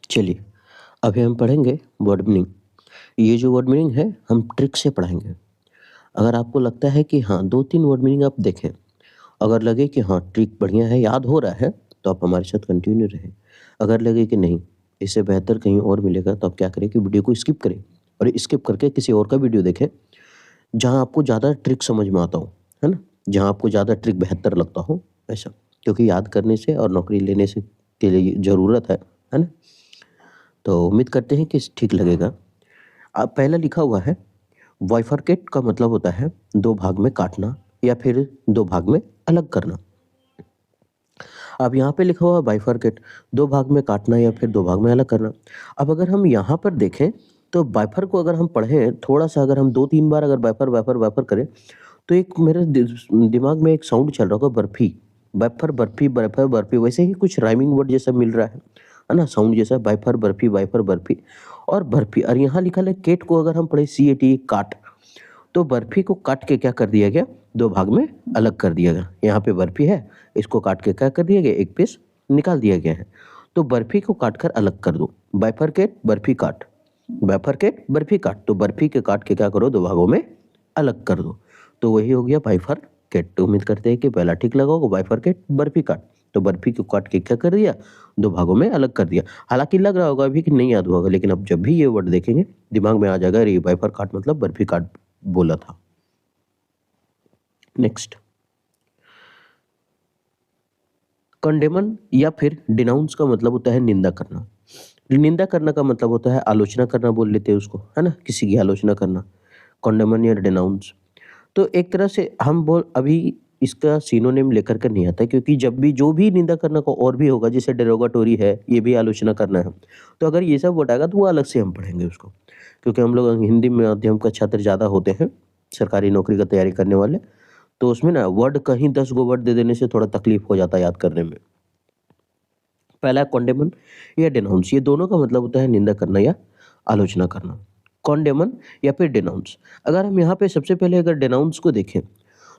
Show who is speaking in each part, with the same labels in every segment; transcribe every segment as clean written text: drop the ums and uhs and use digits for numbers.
Speaker 1: चलिए, अभी हम पढ़ेंगे वर्ड मीनिंग। ये जो वर्ड मीनिंग है हम ट्रिक से पढ़ाएँगे। अगर आपको लगता है कि हाँ 2-3 वर्ड मीनिंग आप देखें, अगर लगे कि हाँ ट्रिक बढ़िया है, याद हो रहा है, तो आप हमारे साथ कंटिन्यू रहें। अगर लगे कि नहीं, इससे बेहतर कहीं और मिलेगा, तो आप क्या करें कि वीडियो को स्किप करें और स्किप करके किसी और का वीडियो देखें, जहाँ आपको ज़्यादा ट्रिक समझ में आता हो, है ना? जहाँ आपको ज़्यादा ट्रिक बेहतर लगता हो, ऐसा। क्योंकि याद करने से और नौकरी लेने से के लिए ज़रूरत है ना? तो उम्मीद करते हैं कि ठीक लगेगा। पहला लिखा हुआ है बाइफरकेट का मतलब होता है 2 भाग में काटना या फिर 2 भाग में अलग करना। अब यहाँ पे लिखा हुआ है बाइफरकेट 2 भाग में काटना या फिर 2 भाग में अलग करना। अब अगर हम यहाँ पर देखें तो बाइफर को अगर हम पढ़ें थोड़ा-सा अगर हम 2-3 बार अगर बाइफर, बाइफर, बाइफर करें तो एक मेरे दिमाग में एक साउंड चल रहा होगा बर्फी। बाइफर, बर्फी, बाइफर, बर्फी वैसे ही कुछ राइमिंग वर्ड जैसा मिल रहा है ना? साउंड जैसा बाइफर, बर्फी और बर्फी और यहाँ लिखा है केट को अगर हम पढ़े CAT काट। तो बर्फी को काट के क्या कर दिया गया 2 भाग में अलग कर दिया गया। यहाँ पे बर्फी है, इसको काट के क्या कर दिया गया एक पीस निकाल दिया गया है। तो बर्फी को काट कर अलग कर दो। बाइफरकेट बर्फी काट, बाइफरकेट बर्फी काट, तो बर्फी के काट के क्या करो 2 भागों में अलग कर दो। तो वही हो गया बाइफरकेट। तो उम्मीद करते हैं कि पहला ठीक लगा होगा बाइफरकेट बर्फी काट। तो बर्फी को काट के क्या कर दिया 2 भागों में अलग कर दिया। हालाँकि लग रहा होगा अभी कि नहीं याद होगा, लेकिन अब जब भी ये वर्ड देखेंगे दिमाग में आ जाएगा अरे! बाइफर काट मतलब बर्फी काट बोला था। नेक्स्ट, कंडेमन या फिर डिनाउंस का मतलब होता है निंदा करना। निंदा करना का मतलब होता है आलोचना करना बोल लेते हैं उसको, है ना? किसी की आलोचना करना, कंडेमन या डिनाउंस। तो एक तरह से हम बोल अभी इसका सिनोनिम लेकर के नहीं आता क्योंकि जब भी जो भी निंदा करना को और भी होगा जैसे डेरोगेटोरी है, ये भी आलोचना करना है। तो अगर ये सब वर्ड आएगा तो वो अलग से हम पढ़ेंगे उसको। क्योंकि हम लोग हिंदी माध्यम का छात्र ज़्यादा होते हैं, सरकारी नौकरी का तैयारी करने वाले। तो उसमें ना वर्ड कहीं 10 गो वर्ड दे देने से थोड़ा तकलीफ हो जाता है याद करने में। पहला है कॉन्डेमन या डिनाउंस, ये दोनों का मतलब होता है निंदा करना या आलोचना करना। कॉन्डेमन या फिर डिनाउंस। अगर हम यहाँ पे सबसे पहले अगर डिनाउंस को देखें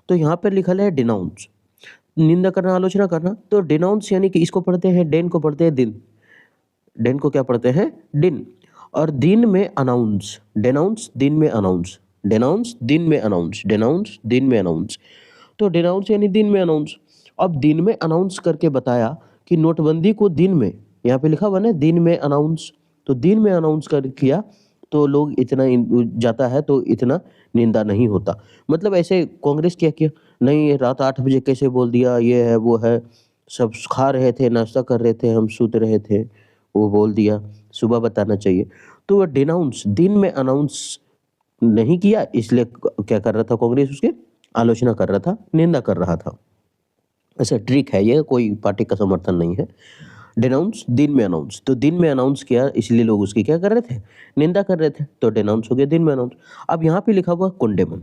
Speaker 1: तो यहाँ पर लिखा है डिनाउंस, निंदा करना आलोचना करना। तो डिनाउंस यानी कि इसको पढ़ते हैं डेन को पढ़ते हैं दिन, डेन को क्या पढ़ते हैं दिन। और दिन में अनाउंस, डेनाउंस दिन में अनाउंस, डेनाउंस दिन में अनाउंस, डेनाउंस दिन में अनाउंस। तो डिनाउंस यानी दिन में अनाउंस। अब दिन में अनाउंस करके बताया कि नोटबंदी को दिन में, यहाँ पे लिखा हुआ ना दिन में अनाउंस, तो दिन में अनाउंस कर किया तो लोग इतना जाता है तो इतना निंदा नहीं होता। मतलब ऐसे कांग्रेस क्या किया, नहीं रात 8 बजे कैसे बोल दिया, ये है वो है, सब खा रहे थे नाश्ता कर रहे थे हम सूत रहे थे, वो बोल दिया, सुबह बताना चाहिए। तो वो डिनाउंस दिन में अनाउंस नहीं किया इसलिए क्या कर रहा था कांग्रेस उसके आलोचना कर रहा था, निंदा कर रहा था। ऐसा ट्रिक है ये, कोई पार्टी का समर्थन नहीं है। डिनाउंस दिन में अनाउंस, तो दिन में अनाउंस किया इसलिए लोग उसकी क्या कर रहे थे निंदा कर रहे थे, तो डिनाउंस हो गया दिन में अनाउंस। अब यहाँ पे लिखा हुआ कॉन्डेमन,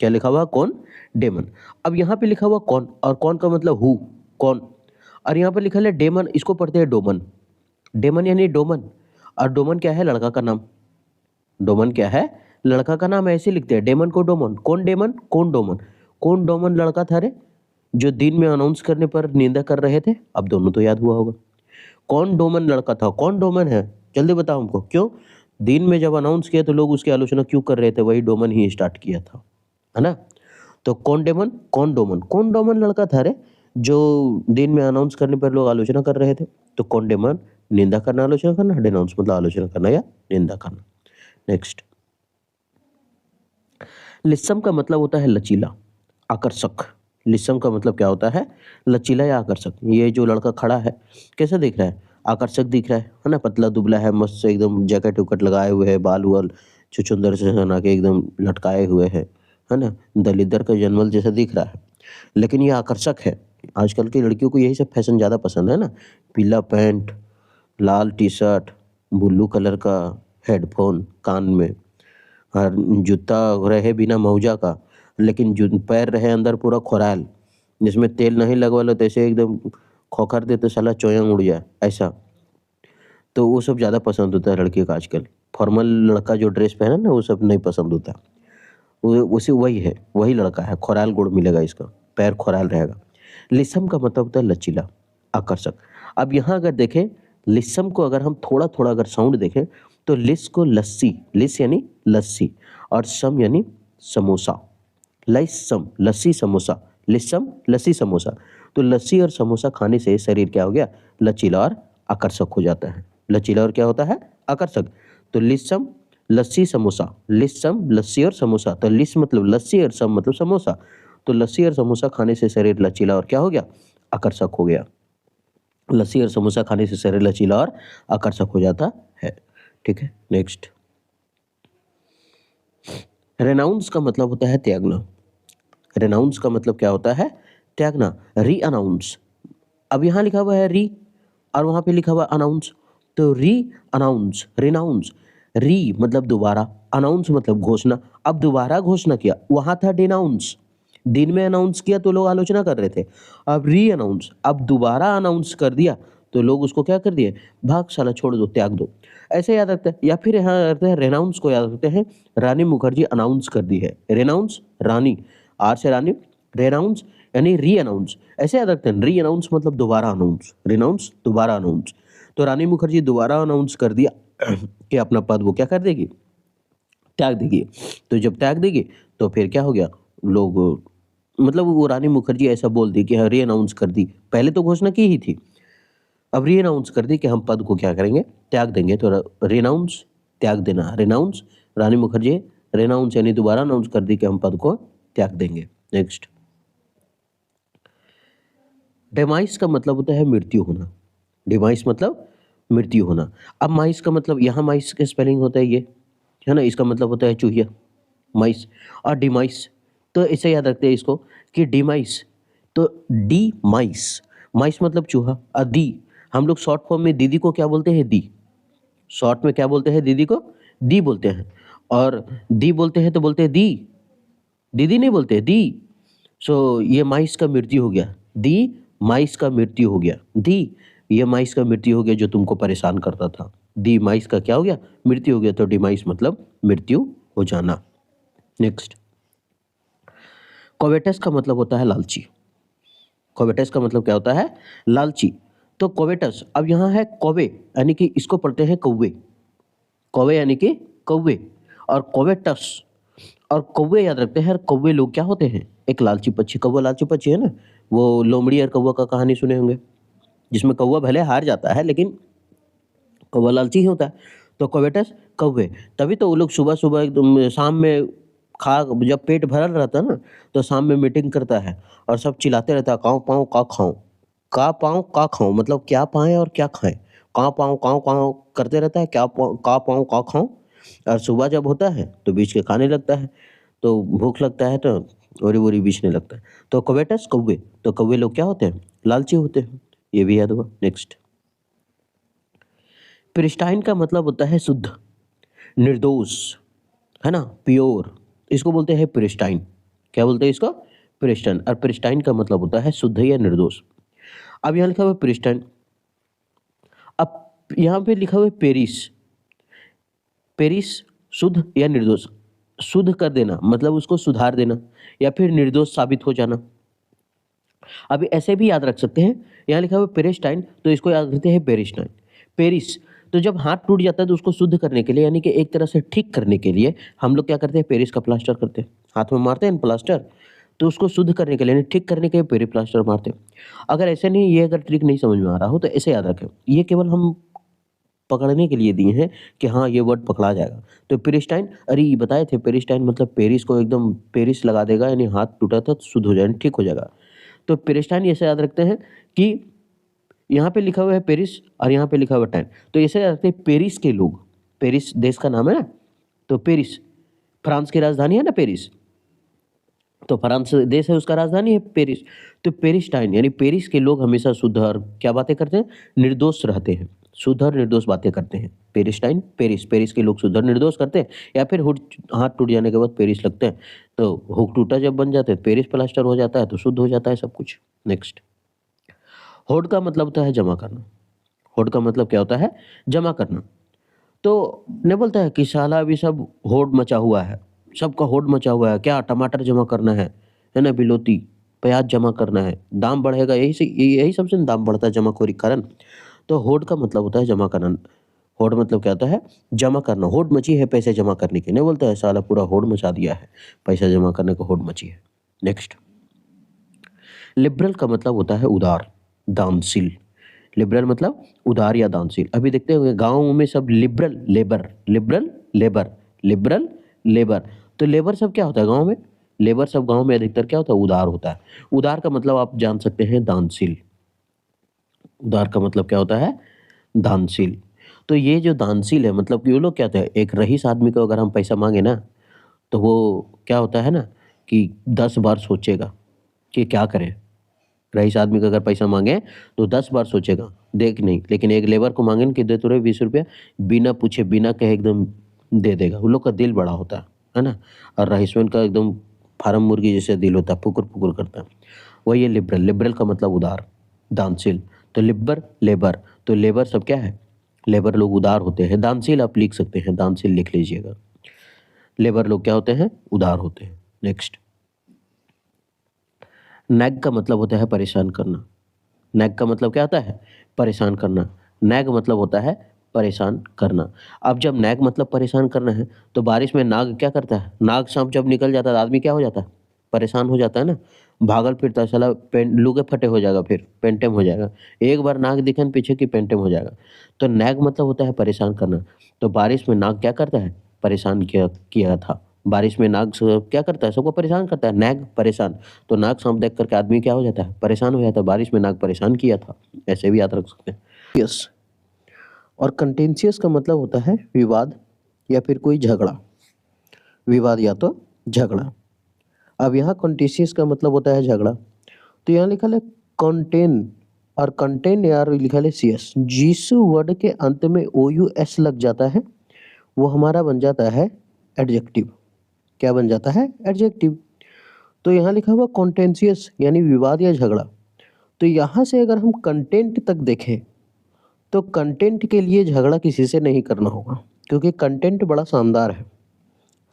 Speaker 1: क्या लिखा हुआ कौन डेमन। अब यहाँ पे लिखा हुआ कौन, और कौन का मतलब हु, कौन। और यहाँ पे लिखा है डेमन, इसको पढ़ते हैं डोमन। डेमन यानी डोमन, और डोमन क्या है लड़का का नाम। डोमन क्या है लड़का का नाम, ऐसे लिखते हैं डेमन को डोमन। कौन डेमन कौन डोमन, कौन डोमन लड़का था रे जो दिन में अनाउंस करने पर निंदा कर रहे थे। अब दोनों तो याद हुआ होगा। कौन डोमन लड़का था, कौन डोमन है, जल्दी बताओ हमको। क्यों दिन में जब अनाउंस किया तो लोग उसकी आलोचना क्यों कर रहे थे, वही डोमन ही स्टार्ट किया था, है ना? तो कौन डेमन कौन डोमन, कौन डोमन लड़का था रे जो दिन में अनाउंस करने पर लोग आलोचना कर रहे थे। तो कौन डेमन निंदा करना आलोचना करना, डिनाउंस मतलब आलोचना करना या निंदा करना। नेक्स्ट, लिस्सम का मतलब होता है लचीला, आकर्षक। लिस्सम का मतलब क्या होता है लचीला या आकर्षक। ये जो लड़का खड़ा है कैसा दिख रहा है, आकर्षक दिख रहा है ना? पतला दुबला है, मस्त से एकदम जैकेट उकेट लगाए हुए है, बाल वाल छुछुंदर से बना के एकदम लटकाए हुए है ना? दलिद्र का जनमल जैसा दिख रहा है, लेकिन ये आकर्षक है। आजकल की लड़कियों को यही सब फैशन ज़्यादा पसंद है ना, पीला पैंट, लाल टी शर्ट, ब्लू कलर का हेडफोन कान में, और जूता रहे बिना मौजा का, लेकिन पैर रहे अंदर पूरा खोराल, जिसमें तेल नहीं लगवा लो तो ऐसे एकदम खोखर दे तो साला चोयंग उड़ जाए ऐसा। तो वो सब ज़्यादा पसंद होता है लड़कियों का आजकल। फॉर्मल लड़का जो ड्रेस पहने ना वो सब नहीं पसंद होता। वो उसी वही है, वही लड़का है, खोराल गुड़ मिलेगा इसका, पैर खोराल रहेगा। लिसम का मतलब होता है लचीला, आकर्षक। अब यहाँ अगर देखें लिस्सम को अगर हम थोड़ा थोड़ा अगर साउंड देखें तो लिस को लस्सी, लिस यानी लस्सी, और सम यानी समोसा। लिस्सम लस्सी समोसा, लिस्सम लस्सी समोसा। तो लस्सी और समोसा खाने से शरीर क्या हो गया, लचीला और आकर्षक हो जाता है। लचीला और क्या होता है, आकर्षक। तो लिस्सम लस्सी समोसा, लिस्सम लस्सी और समोसा। तो लिस मतलब लस्सी और सम मतलब समोसा। तो लस्सी और समोसा खाने से शरीर लचीला और क्या हो गया, आकर्षक हो गया। लस्सी और समोसा खाने से शरीर लचीला और आकर्षक हो जाता है। ठीक है, नेक्स्ट। रेनाउंस का मतलब होता है त्यागना। रेनाउंस का मतलब क्या होता है, त्यागना। री अनाउंस, अब यहाँ लिखा हुआ है री और वहाँ पे लिखा हुआ अनाउंस। तो री अनाउंस, रिनाउंस। री मतलब दोबारा, अनाउंस मतलब घोषणा। अब दोबारा घोषणा किया, वहाँ था डिनाउंस, दिन में अनाउंस किया तो लोग आलोचना कर रहे थे। अब री अनाउंस, अब दोबारा अनाउंस कर दिया तो लोग उसको क्या कर दिए, भाग साला छोड़ दो, त्याग दो, ऐसे याद रखते हैं। या फिर यहाँ रखते हैं रेनाउंस को याद रखते हैं, रानी मुखर्जी अनाउंस कर दी है। रेनाउंस रानी, आर से रानी, रेनाउंस यानी री अनाउंस, ऐसे याद रखते हैं। री अनाउंस मतलब दोबारा अनाउंस, रिनाउंस दोबारा अनाउंस। तो रानी मुखर्जी दोबारा अनाउंस कर दिया कि अपना पद वो क्या कर देगी, त्याग देगी। तो जब त्याग देगी तो फिर क्या हो गया, लोग मतलब वो रानी मुखर्जी ऐसा बोल दी कि हाँ री अनाउंस कर दी, पहले तो घोषणा की ही थी, अब री अनाउंस कर दी कि हम पद को क्या करेंगे, त्याग देंगे। तो रिनाउंस त्याग देना, रिनाउंस रानी मुखर्जी रिनाउंस यानी दोबारा अनाउंस कर दी कि हम पद को त्याग देंगे। नेक्स्ट। डेमाइस का मतलब होता है मृत्यु होना। डिमाइस मतलब मृत्यु होना। अब माइस का मतलब, यहाँ माइस का स्पेलिंग होता है ये, है ना, इसका मतलब होता है चूहिया, माइस। और डिमाइस, तो इसे याद रखते हैं इसको कि डिमाइस, तो डी माइस, माइस मतलब चूहा। और दी, हम लोग शॉर्ट फॉर्म में दीदी को क्या बोलते हैं, दी। शॉर्ट में क्या बोलते हैं, दीदी को दी बोलते हैं। और दी बोलते हैं तो बोलते हैं दी, दीदी नहीं बोलते, दी। सो ये माइस का मृत्यु हो गया, दी माइस का मृत्यु हो गया, दी ये माइस का मृत्यु हो गया जो तुमको परेशान करता था। दी माइस का क्या हो गया, मृत्यु हो गया। तो डिमाइस मतलब मृत्यु हो जाना। नेक्स्ट। कोवेटस का मतलब होता है लालची। कोवेटस का मतलब क्या होता है, लालची। तो कोवेटस, अब यहाँ है कौवे, यानी कि इसको पढ़ते हैं कौवे, कौवे यानी कि कौवे। और कोवेटस, और कौवे याद रखते हैं। कौवे लोग क्या होते हैं, एक लालची पक्षी, कौवा लालची पक्षी है ना, वो लोमड़ी और कौवा का कहानी सुने होंगे, जिसमें कौवा भले हार जाता है लेकिन कौवा लालची ही होता है। तो कोवेटस कौवे, तभी तो वो लोग सुबह सुबह एकदम शाम में खा, जब पेट भरल रहता है ना तो शाम में मीटिंग करता है और सब चिल्लाते रहता है, काँव पाँव का खाऊं, का पाँव का खाऊं, मतलब क्या पाएं और क्या खाएं, काँव काँव करते रहता है, क्या का पाँव का खाऊं। और सुबह जब होता है तो बीच के खाने लगता है, तो भूख लगता है तो ओरी वोरी बीछने लगता है। तो कोवेटस कौवे, तो कौवे लोग क्या होते हैं, लालची होते हैं, ये भी याद हुआ। नेक्स्ट। प्रिस्टाइन का मतलब होता है शुद्ध, निर्दोष, है ना, प्योर, इसको बोलते हैं प्रिस्टाइन। क्या बोलते हैं इसको, प्रिस्टाइन। और प्रिस्टाइन का मतलब होता है शुद्ध या निर्दोष। अब यहाँ लिखा हुआ है प्रिस्टाइन, अब यहाँ पे लिखा हुआ है पेरिस, पेरिस शुद्ध या निर्दोष। शुद्ध कर देना मतलब उसको सुधार देना, या फिर निर्दोष साबित हो जाना। अभी ऐसे भी याद रख सकते हैं, यहाँ लिखा हुआ है पेरिस्टाइन तो इसको याद रखते हैं पेरिस्टाइन। पेरिस, तो जब हाथ टूट जाता है तो उसको शुद्ध करने के लिए, यानी कि एक तरह से ठीक करने के लिए हम लोग क्या करते हैं, पेरिस का प्लास्टर करते हैं, हाथ में मारते हैं प्लास्टर, तो उसको शुद्ध करने के लिए, यानी ठीक करने के लिए पेरिस प्लास्टर मारते हैं। अगर ऐसे नहीं, ये अगर ट्रिक नहीं समझ में आ रहा हो तो ऐसे याद रखें, ये केवल हम पकड़ने के लिए दिए हैं कि हाँ ये वर्ड पकड़ा जाएगा। तो पेरिस्टाइन, अरे ये बताए थे, पेरिस्टाइन मतलब पेरिस को एकदम पेरिस लगा देगा, यानी हाथ टूटा था तो शुद्ध हो जाए, ठीक हो जाएगा। तो पेरिस्टाइन ऐसे याद रखते हैं कि यहाँ पे लिखा हुआ है पेरिस और यहाँ पे लिखा हुआ है टाइन, तो ऐसे याद रखते हैं पेरिस के लोग, पेरिस देश का नाम है ना, तो पेरिस फ्रांस की राजधानी है ना पेरिस, तो फ्रांस देश है उसका राजधानी है पेरिस। तो पेरिस्टाइन यानी पेरिस के लोग हमेशा शुद्ध और क्या बातें करते हैं, निर्दोष रहते हैं, शुद्ध और निर्दोष बातें करते हैं। पेरिस्टाइन पेरिस, पेरिस के लोग शुद्ध और निर्दोष करते हैं, या फिर हाथ टूट जाने के बाद पेरिस लगते हैं, तो हुक टूटा जब बन जाते हैं, पेरिस प्लास्टर हो जाता है तो शुद्ध हो जाता है सब कुछ। नेक्स्ट। होड़ का मतलब होता है जमा करना। होड़ का मतलब क्या होता है, जमा करना। तो ने बोलता है कि साला अभी सब होड़ मचा हुआ है, सबका होड़ मचा हुआ है, क्या टमाटर जमा करना है ना, बिलोती प्याज जमा करना है, दाम बढ़ेगा, यही सबसे दाम बढ़ता है जमाखोरी के कारण। तो होड़ का मतलब होता है जमा करना। होड़ मतलब क्या होता है? जमा करना। होड़ मची है पैसे जमा करने की, नहीं बोलता है साला पूरा होड़ मचा दिया है, पैसा जमा करने का होड़ मची है। नेक्स्ट, लिबरल का मतलब होता है उदार, दानशील। लिबरल मतलब उदार या दानशील। अभी देखते होंगे गाँव में सब liberal labour, liberal labour, liberal labour. तो लेबर सब क्या होता है गाँव में? लेबर सब गाँव में अधिकतर क्या होता है? उदार होता है। उदार का मतलब आप जान सकते हैं दानशील। उदार का मतलब क्या होता है? दानशील। तो ये जो दानशील है मतलब कि वो लोग क्या होता है, एक रईस आदमी को अगर हम पैसा मांगे ना, तो वो क्या होता है ना कि 10 बार सोचेगा कि क्या करें। रईस आदमी को अगर पैसा मांगे तो 10 बार सोचेगा, देख नहीं। लेकिन एक लेबर को मांगे ना कि दे तो रहे 20 रुपया, बिना पूछे बिना कहे एकदम दे देगा। उन लोग का दिल बड़ा होता है ना। और रईसवन का एकदम फार्म मुर्गी जैसे दिल होता है, फुकुर फुकुर करता है। वही है लिबरल। लिबरल का मतलब उदार, दानशील। तो लिबर लेबर, तो लेबर सब क्या है? लेबर लोग उदार होते हैं। दानशील आप लिख सकते हैं, दानशील लिख लीजिएगा। लेबर लोग क्या होते हैं? उदार होते हैं। नेक्स्ट, नैग का मतलब होता है परेशान करना। नैग का मतलब क्या होता है? परेशान करना। नैग मतलब होता है परेशान करना। अब जब नैग मतलब परेशान करना है, तो बारिश में नाग क्या करता है? नाग सांप जब निकल जाता है तो आदमी क्या हो जाता है? परेशान हो जाता है ना, भागल फिरता है साला, लुगे फटे हो जाएगा, फिर पेंटेम हो जाएगा। एक बार नाग दिखे न पीछे की पेंटेम हो जाएगा। तो नैग मतलब होता है परेशान करना। तो बारिश में नाग क्या करता है? परेशान किया किया था। बारिश में नाग क्या करता है? सबको परेशान करता है। नैग परेशान। तो नाग सांप देख करके आदमी क्या हो जाता है? परेशान हो जाता है। बारिश में नाग परेशान किया था, ऐसे भी याद रख सकते हैं। यस। और कंटेंशियस का मतलब होता है विवाद या फिर कोई झगड़ा। विवाद या तो झगड़ा। अब यहाँ कंटेंशियस का मतलब होता है झगड़ा। तो यहाँ लिखा है कंटेन, और कंटेन यार लिखा है सीएस। जिस वर्ड के अंत में ओ यू एस लग जाता है वो हमारा बन जाता है एडजेक्टिव। क्या बन जाता है? एडजेक्टिव। तो यहाँ लिखा हुआ कॉन्टेंशियस यानी विवाद या झगड़ा। तो यहाँ से अगर हम कंटेंट तक देखें तो कंटेंट के लिए झगड़ा किसी से नहीं करना होगा, क्योंकि कंटेंट बड़ा शानदार है।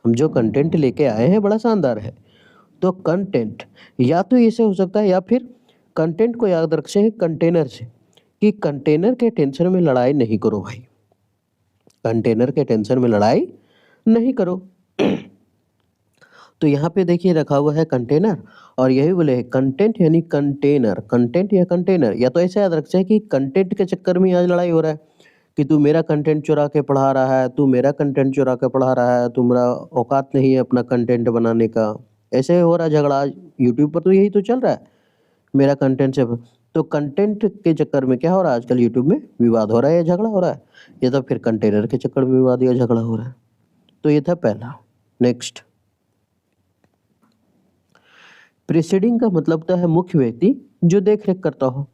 Speaker 1: हम जो कंटेंट लेके आए हैं बड़ा शानदार है। तो कंटेंट या तो ऐसे हो सकता है, या फिर कंटेंट को याद रखें हैं कंटेनर से, कि कंटेनर के टेंशन में लड़ाई नहीं करो भाई। कंटेनर के टेंशन में लड़ाई नहीं करो। तो यहाँ पे देखिए रखा हुआ है कंटेनर, और यही बोले है कंटेंट यानी कंटेनर। कंटेंट या कंटेनर, या तो ऐसे याद रखते हैं कि कंटेंट के चक्कर में आज लड़ाई हो रहा है कि तू मेरा कंटेंट चुरा के पढ़ा रहा है, तू मेरा कंटेंट चुरा के पढ़ा रहा है, तुम्हारा औकात नहीं है अपना कंटेंट बनाने का। ऐसे हो रहा है झगड़ा आज यूट्यूब पर, तो यही तो चल रहा है मेरा कंटेंट से। तो कंटेंट के चक्कर में क्या हो रहा है आजकल यूट्यूब में? विवाद हो रहा है या झगड़ा हो रहा है, या तो फिर कंटेनर के चक्कर में विवाद या झगड़ा हो रहा है। तो ये था पहला। नेक्स्ट, प्रीसीडिंग का मतलब होता है मुख्य व्यक्ति जो देख रेख करता हो।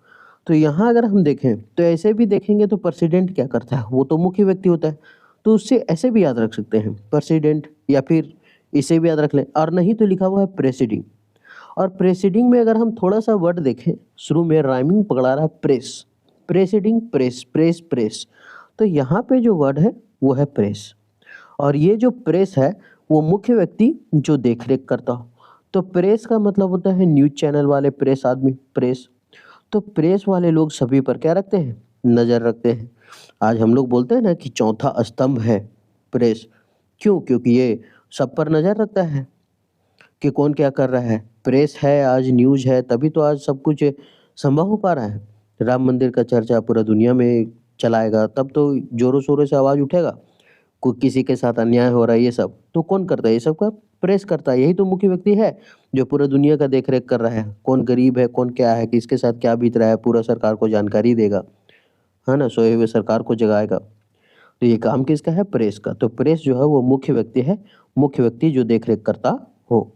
Speaker 1: तो यहाँ अगर हम देखें तो ऐसे भी देखेंगे तो प्रेसिडेंट क्या करता है? वो तो मुख्य व्यक्ति होता है। तो उससे ऐसे भी याद रख सकते हैं प्रेसिडेंट, या फिर इसे भी याद रख लें। और नहीं तो लिखा हुआ है प्रेसिडिंग। और प्रेसिडिंग में अगर हम थोड़ा सा वर्ड देखें, शुरू में राइमिंग पकड़ा रहा है press. Presiding press, press press. तो यहाँ पे जो वर्ड है वो है प्रेस। और ये जो प्रेस है वो मुख्य व्यक्ति जो देख रेख करता हो। तो प्रेस का मतलब होता है न्यूज चैनल वाले, प्रेस आदमी, प्रेस। तो प्रेस वाले लोग सभी पर क्या रखते हैं? नजर रखते हैं। आज हम लोग बोलते हैं ना कि चौथा स्तंभ है प्रेस। क्यों? क्योंकि ये सब पर नजर रखता है कि कौन क्या कर रहा है। प्रेस है, आज न्यूज है, तभी तो आज सब कुछ संभव हो पा रहा है। राम मंदिर का चर्चा पूरा दुनिया में चलाएगा तब तो जोरों शोरों से आवाज उठेगा। कोई किसी के साथ अन्याय हो रहा है, ये सब तो कौन करता है? ये सब का प्रेस करता है। यही तो मुख्य व्यक्ति है जो पूरा दुनिया का देख रेख कर रहा है। कौन गरीब है, कौन क्या है, किसके साथ क्या बीत रहा है, पूरा सरकार को जानकारी देगा, है ना, सोए हुए सरकार को जगाएगा। तो ये काम किसका है? प्रेस का। तो प्रेस जो है वो मुख्य व्यक्ति है, मुख्य व्यक्ति जो देख रेख करता हो।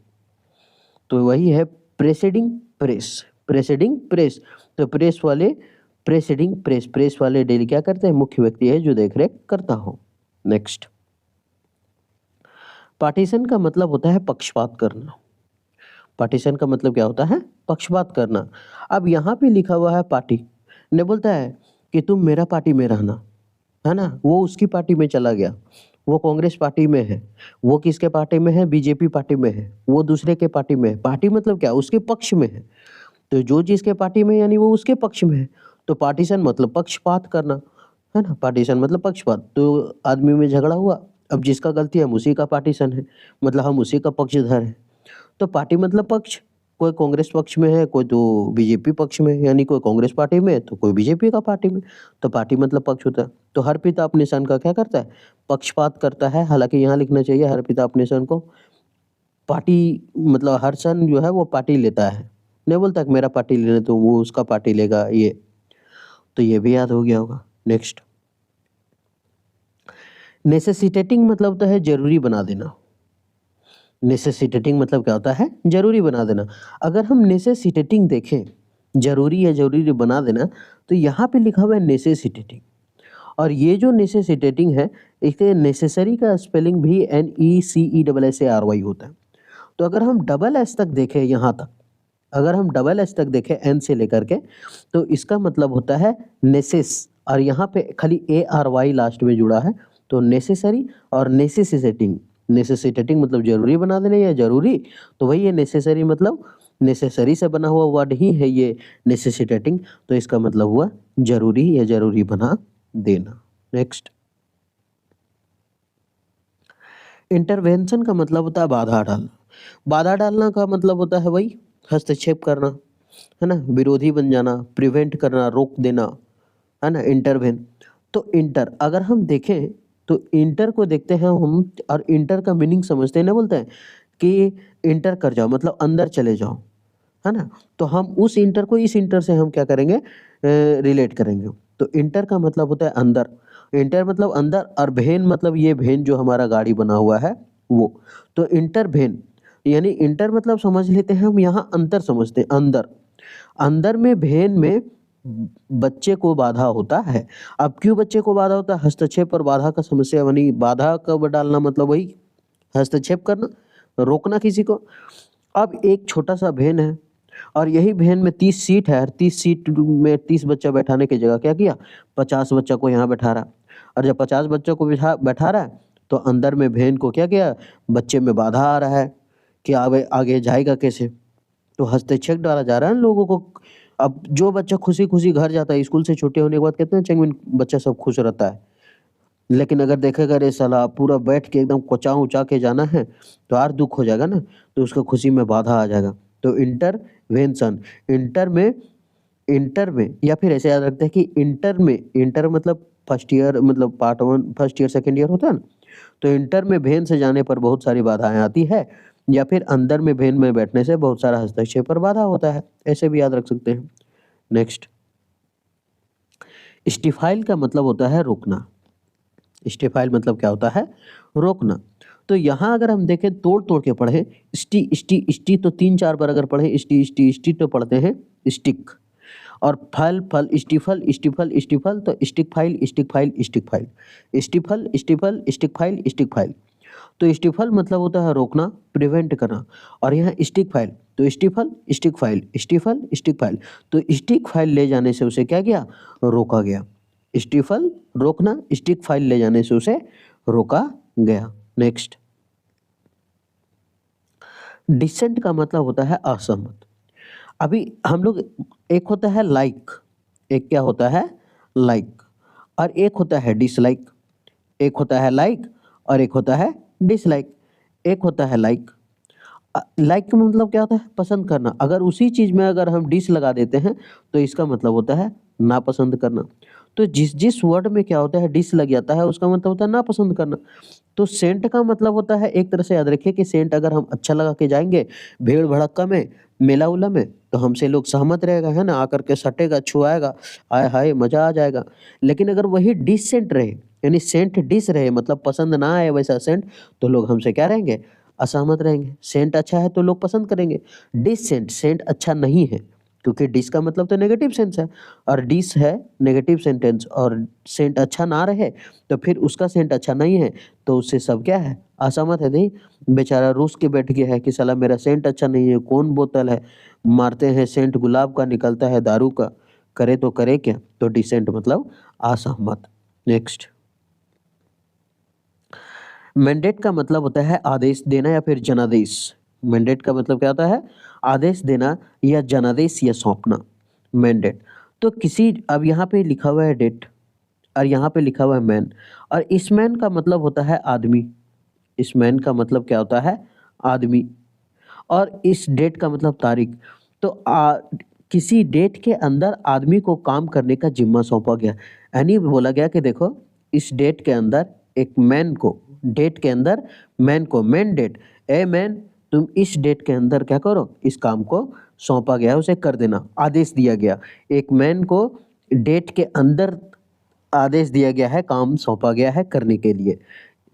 Speaker 1: तो वही है प्रेसिडिंग प्रेस, प्रेसिडिंग प्रेस। तो प्रेस वाले, प्रेसिडिंग प्रेस, प्रेस वाले डेली क्या करते हैं? मुख्य व्यक्ति है जो देख रेख करता हो। नेक्स्ट, पार्टीशन का मतलब होता है पक्षपात करना। पार्टीशन का मतलब क्या होता है? पक्षपात करना। अब यहाँ पे लिखा हुआ है पार्टी, ने बोलता है कि तुम मेरा पार्टी में रहना, है ना। वो उसकी पार्टी में चला गया, वो कांग्रेस पार्टी में है। वो किसके पार्टी में है? बीजेपी पार्टी में है। वो दूसरे के पार्टी में है। पार्टी मतलब क्या? उसके पक्ष में है। तो जो जिसके पार्टी में यानी वो उसके पक्ष में है। तो पार्टीशन मतलब पक्षपात करना, है ना? पार्टीशन मतलब पक्षपात। तो आदमी में झगड़ा हुआ, अब जिसका गलती है हम उसी का पार्टीशन है, मतलब हम उसी का पक्षधर हैं। तो पार्टी मतलब पक्ष, कोई कांग्रेस पक्ष में है, कोई तो बीजेपी पक्ष में है, यानी कोई कांग्रेस पार्टी में है, तो कोई बीजेपी का पार्टी में। तो पार्टी मतलब पक्ष होता है। तो हर पिता अपने सन का क्या करता है? पक्षपात करता है। हालाँकि यहाँ लिखना चाहिए हर पिता अपने सन को पार्टी, मतलब हर सन जो है वो पार्टी लेता है। नहीं बोलता कि मेरा पार्टी लेने तो वो उसका पार्टी लेगा ये। तो ये भी याद हो गया होगा। नेक्स्ट, नेसेसिटेटिंग मतलब होता है ज़रूरी बना देना। नेसेसिटेटिंग मतलब क्या होता है? ज़रूरी बना देना। अगर हम नेसेसिटेटिंग देखें, ज़रूरी या ज़रूरी बना देना, तो यहाँ पे लिखा हुआ है नेसेसिटेटिंग। और ये जो नेसेसिटेटिंग है, इसके नेसेसरी का स्पेलिंग भी NECESSARY होता है। तो अगर हम डबल एस तक देखें यहाँ तक, अगर हम डबल एस तक देखें एन से लेकर के, तो इसका मतलब होता है नेसेस, और यहाँ पे खाली ARY लास्ट में जुड़ा है। तो नेसेसरी और नेसेसिटेटिंग, नेसेसिटेटिंग मतलब जरूरी बना देना या जरूरी, तो वही है नेसेसरी, मतलब नेसेसरी से बना हुआ वर्ड ही है ये नेसेसिटेटिंग। तो इसका मतलब हुआ जरूरी या जरूरी बना देना। नेक्स्ट, इंटरवेंशन का मतलब होता है बाधा डालना। बाधा डालना का मतलब होता है वही हस्तक्षेप करना, है ना? विरोधी बन जाना, प्रिवेंट करना, रोक देना, है ना? इंटरवेन। तो इंटर अगर हम देखें, तो इंटर को देखते हैं हम, और इंटर का मीनिंग समझते हैं ना, बोलते हैं कि इंटर कर जाओ मतलब अंदर चले जाओ, है ना? तो हम उस इंटर को इस इंटर से हम क्या करेंगे, रिलेट करेंगे। तो इंटर का मतलब होता है अंदर, इंटर मतलब अंदर, और भेन मतलब ये भेन जो हमारा गाड़ी बना हुआ है वो। तो इंटर भेन, यानी इंटर मतलब समझ लेते हैं हम, यहाँ अंतर समझते हैं, अंदर। अंदर में भेन में बच्चे को बाधा होता है। अब क्यों बच्चे को बाधा होता है? हस्तक्षेप और बाधा का समस्या बनी। बाधा कब डालना मतलब वही हस्तक्षेप करना, रोकना किसी को। अब एक छोटा सा वैन है, और यही वैन में 30 सीट है, 30 सीट में 30 बच्चा बैठाने की जगह क्या किया, 50 बच्चा को यहाँ बैठा रहा। और जब 50 बच्चों को बैठा बैठा रहा है, तो अंदर में वैन को क्या किया, बच्चे में बाधा आ रहा है कि आगे आगे जाएगा कैसे। तो हस्तक्षेप डाला जा रहा है लोगों को। अब जो बच्चा खुशी खुशी घर जाता है स्कूल से छुट्टी होने के बाद, कहते हैं चेंगमिन बच्चा सब खुश रहता है। लेकिन अगर देखेगा रे साला पूरा बैठ के एकदम कोचा उचा के जाना है, तो और दुख हो जाएगा ना, तो उसको खुशी में बाधा आ जाएगा। तो इंटरवेंशन, इंटर में या फिर ऐसे याद रखते हैं कि इंटर में, इंटर मतलब फर्स्ट ईयर, मतलब part one first year second year होता है ना। तो इंटर में भेन से जाने पर बहुत सारी बाधाएं आती है, या फिर अंदर में भेन में बैठने से बहुत सारा हस्तक्षेप और बाधा होता है, ऐसे भी याद रख सकते हैं। नेक्स्ट, स्टिफाइल का मतलब होता है रोकना। स्टेफाइल मतलब क्या होता है? रोकना। तो यहाँ अगर हम देखें तोड़ तोड़ के पढ़ें, स्टी स्टी स्टी तो 3-4 बार अगर पढ़ें, स्टी स्टी स्टी तो पढ़ते हैं स्टिक, और फल फल स्टिफल स्टिफल स्टिफल, तो stick file stick file stick file, stifle stifle stick file stick file. तो स्टिफल मतलब होता है रोकना, प्रिवेंट करना, और यहाँ स्टिक फाइल, तो stifle stick file stifle stick file. तो स्टिक फाइल ले जाने से उसे क्या किया, रोका गया। स्टिफल रोकना, स्टिक फाइल ले जाने से उसे रोका गया। नेक्स्ट, डिसेंट का मतलब होता है असहमत। अभी हम लोग, एक होता है लाइक, एक क्या होता है लाइक, और एक होता है डिसलाइक। एक होता है लाइक और एक होता है डिसलाइक। एक होता है लाइक, लाइक का मतलब क्या होता है, पसंद करना। अगर उसी चीज में अगर हम डिस लगा देते हैं, तो इसका मतलब होता है नापसंद करना। तो जिस जिस वर्ड में क्या होता है डिस लग जाता है, उसका मतलब होता है नापसंद करना। तो सेंट का मतलब होता है, एक तरह से याद रखिए कि सेंट अगर हम अच्छा लगा के जाएंगे भीड़ भड़क्का में, मेला उला में, तो हमसे लोग सहमत रहेगा, है ना, आकर के सटेगा, छुआएगा, आय हाय मजा आ जाएगा। लेकिन अगर वही डिस सेंट रहे, यानी सेंट डिस रहे, मतलब पसंद ना आए वैसा सेंट, तो लोग हमसे क्या रहेंगे, असहमत रहेंगे। सेंट अच्छा है तो लोग पसंद करेंगे। डिस सेंट, सेंट अच्छा नहीं है, क्योंकि डिस का मतलब तो नेगेटिव सेंस है, और डिस है नेगेटिव सेंटेंस, और सेंट अच्छा ना रहे तो फिर उसका सेंट अच्छा नहीं है, तो उससे सब क्या है, असहमत है। नहीं, बेचारा रूस के बैठ गया है कि साला मेरा सेंट अच्छा नहीं है, कौन बोतल है, मारते हैं सेंट गुलाब का निकलता है दारू का, करे तो करे क्या। तो डिसेंट मतलब असहमत। नेक्स्ट, मैंडेट का मतलब होता है आदेश देना या फिर जनादेश। मैंडेट का मतलब क्या होता है, आदेश देना या जनादेश या सौंपना। मैंडेट, तो किसी अब यहाँ पे लिखा हुआ है डेट और यहाँ पे लिखा हुआ है मैन, और इस मैन का मतलब होता है आदमी। इस मैन का मतलब क्या होता है? आदमी। और इस डेट का मतलब तारीख। तो किसी डेट के अंदर आदमी को काम करने का जिम्मा सौंपा गया, यानी बोला गया कि देखो इस डेट के अंदर एक मैन को, डेट के अंदर मैन को, मैन डेट, ए मैन तुम इस डेट के अंदर क्या करो, इस काम को सौंपा गया है, उसे कर देना, आदेश दिया गया। एक मैन को डेट के अंदर आदेश दिया गया है, काम सौंपा गया है करने के लिए।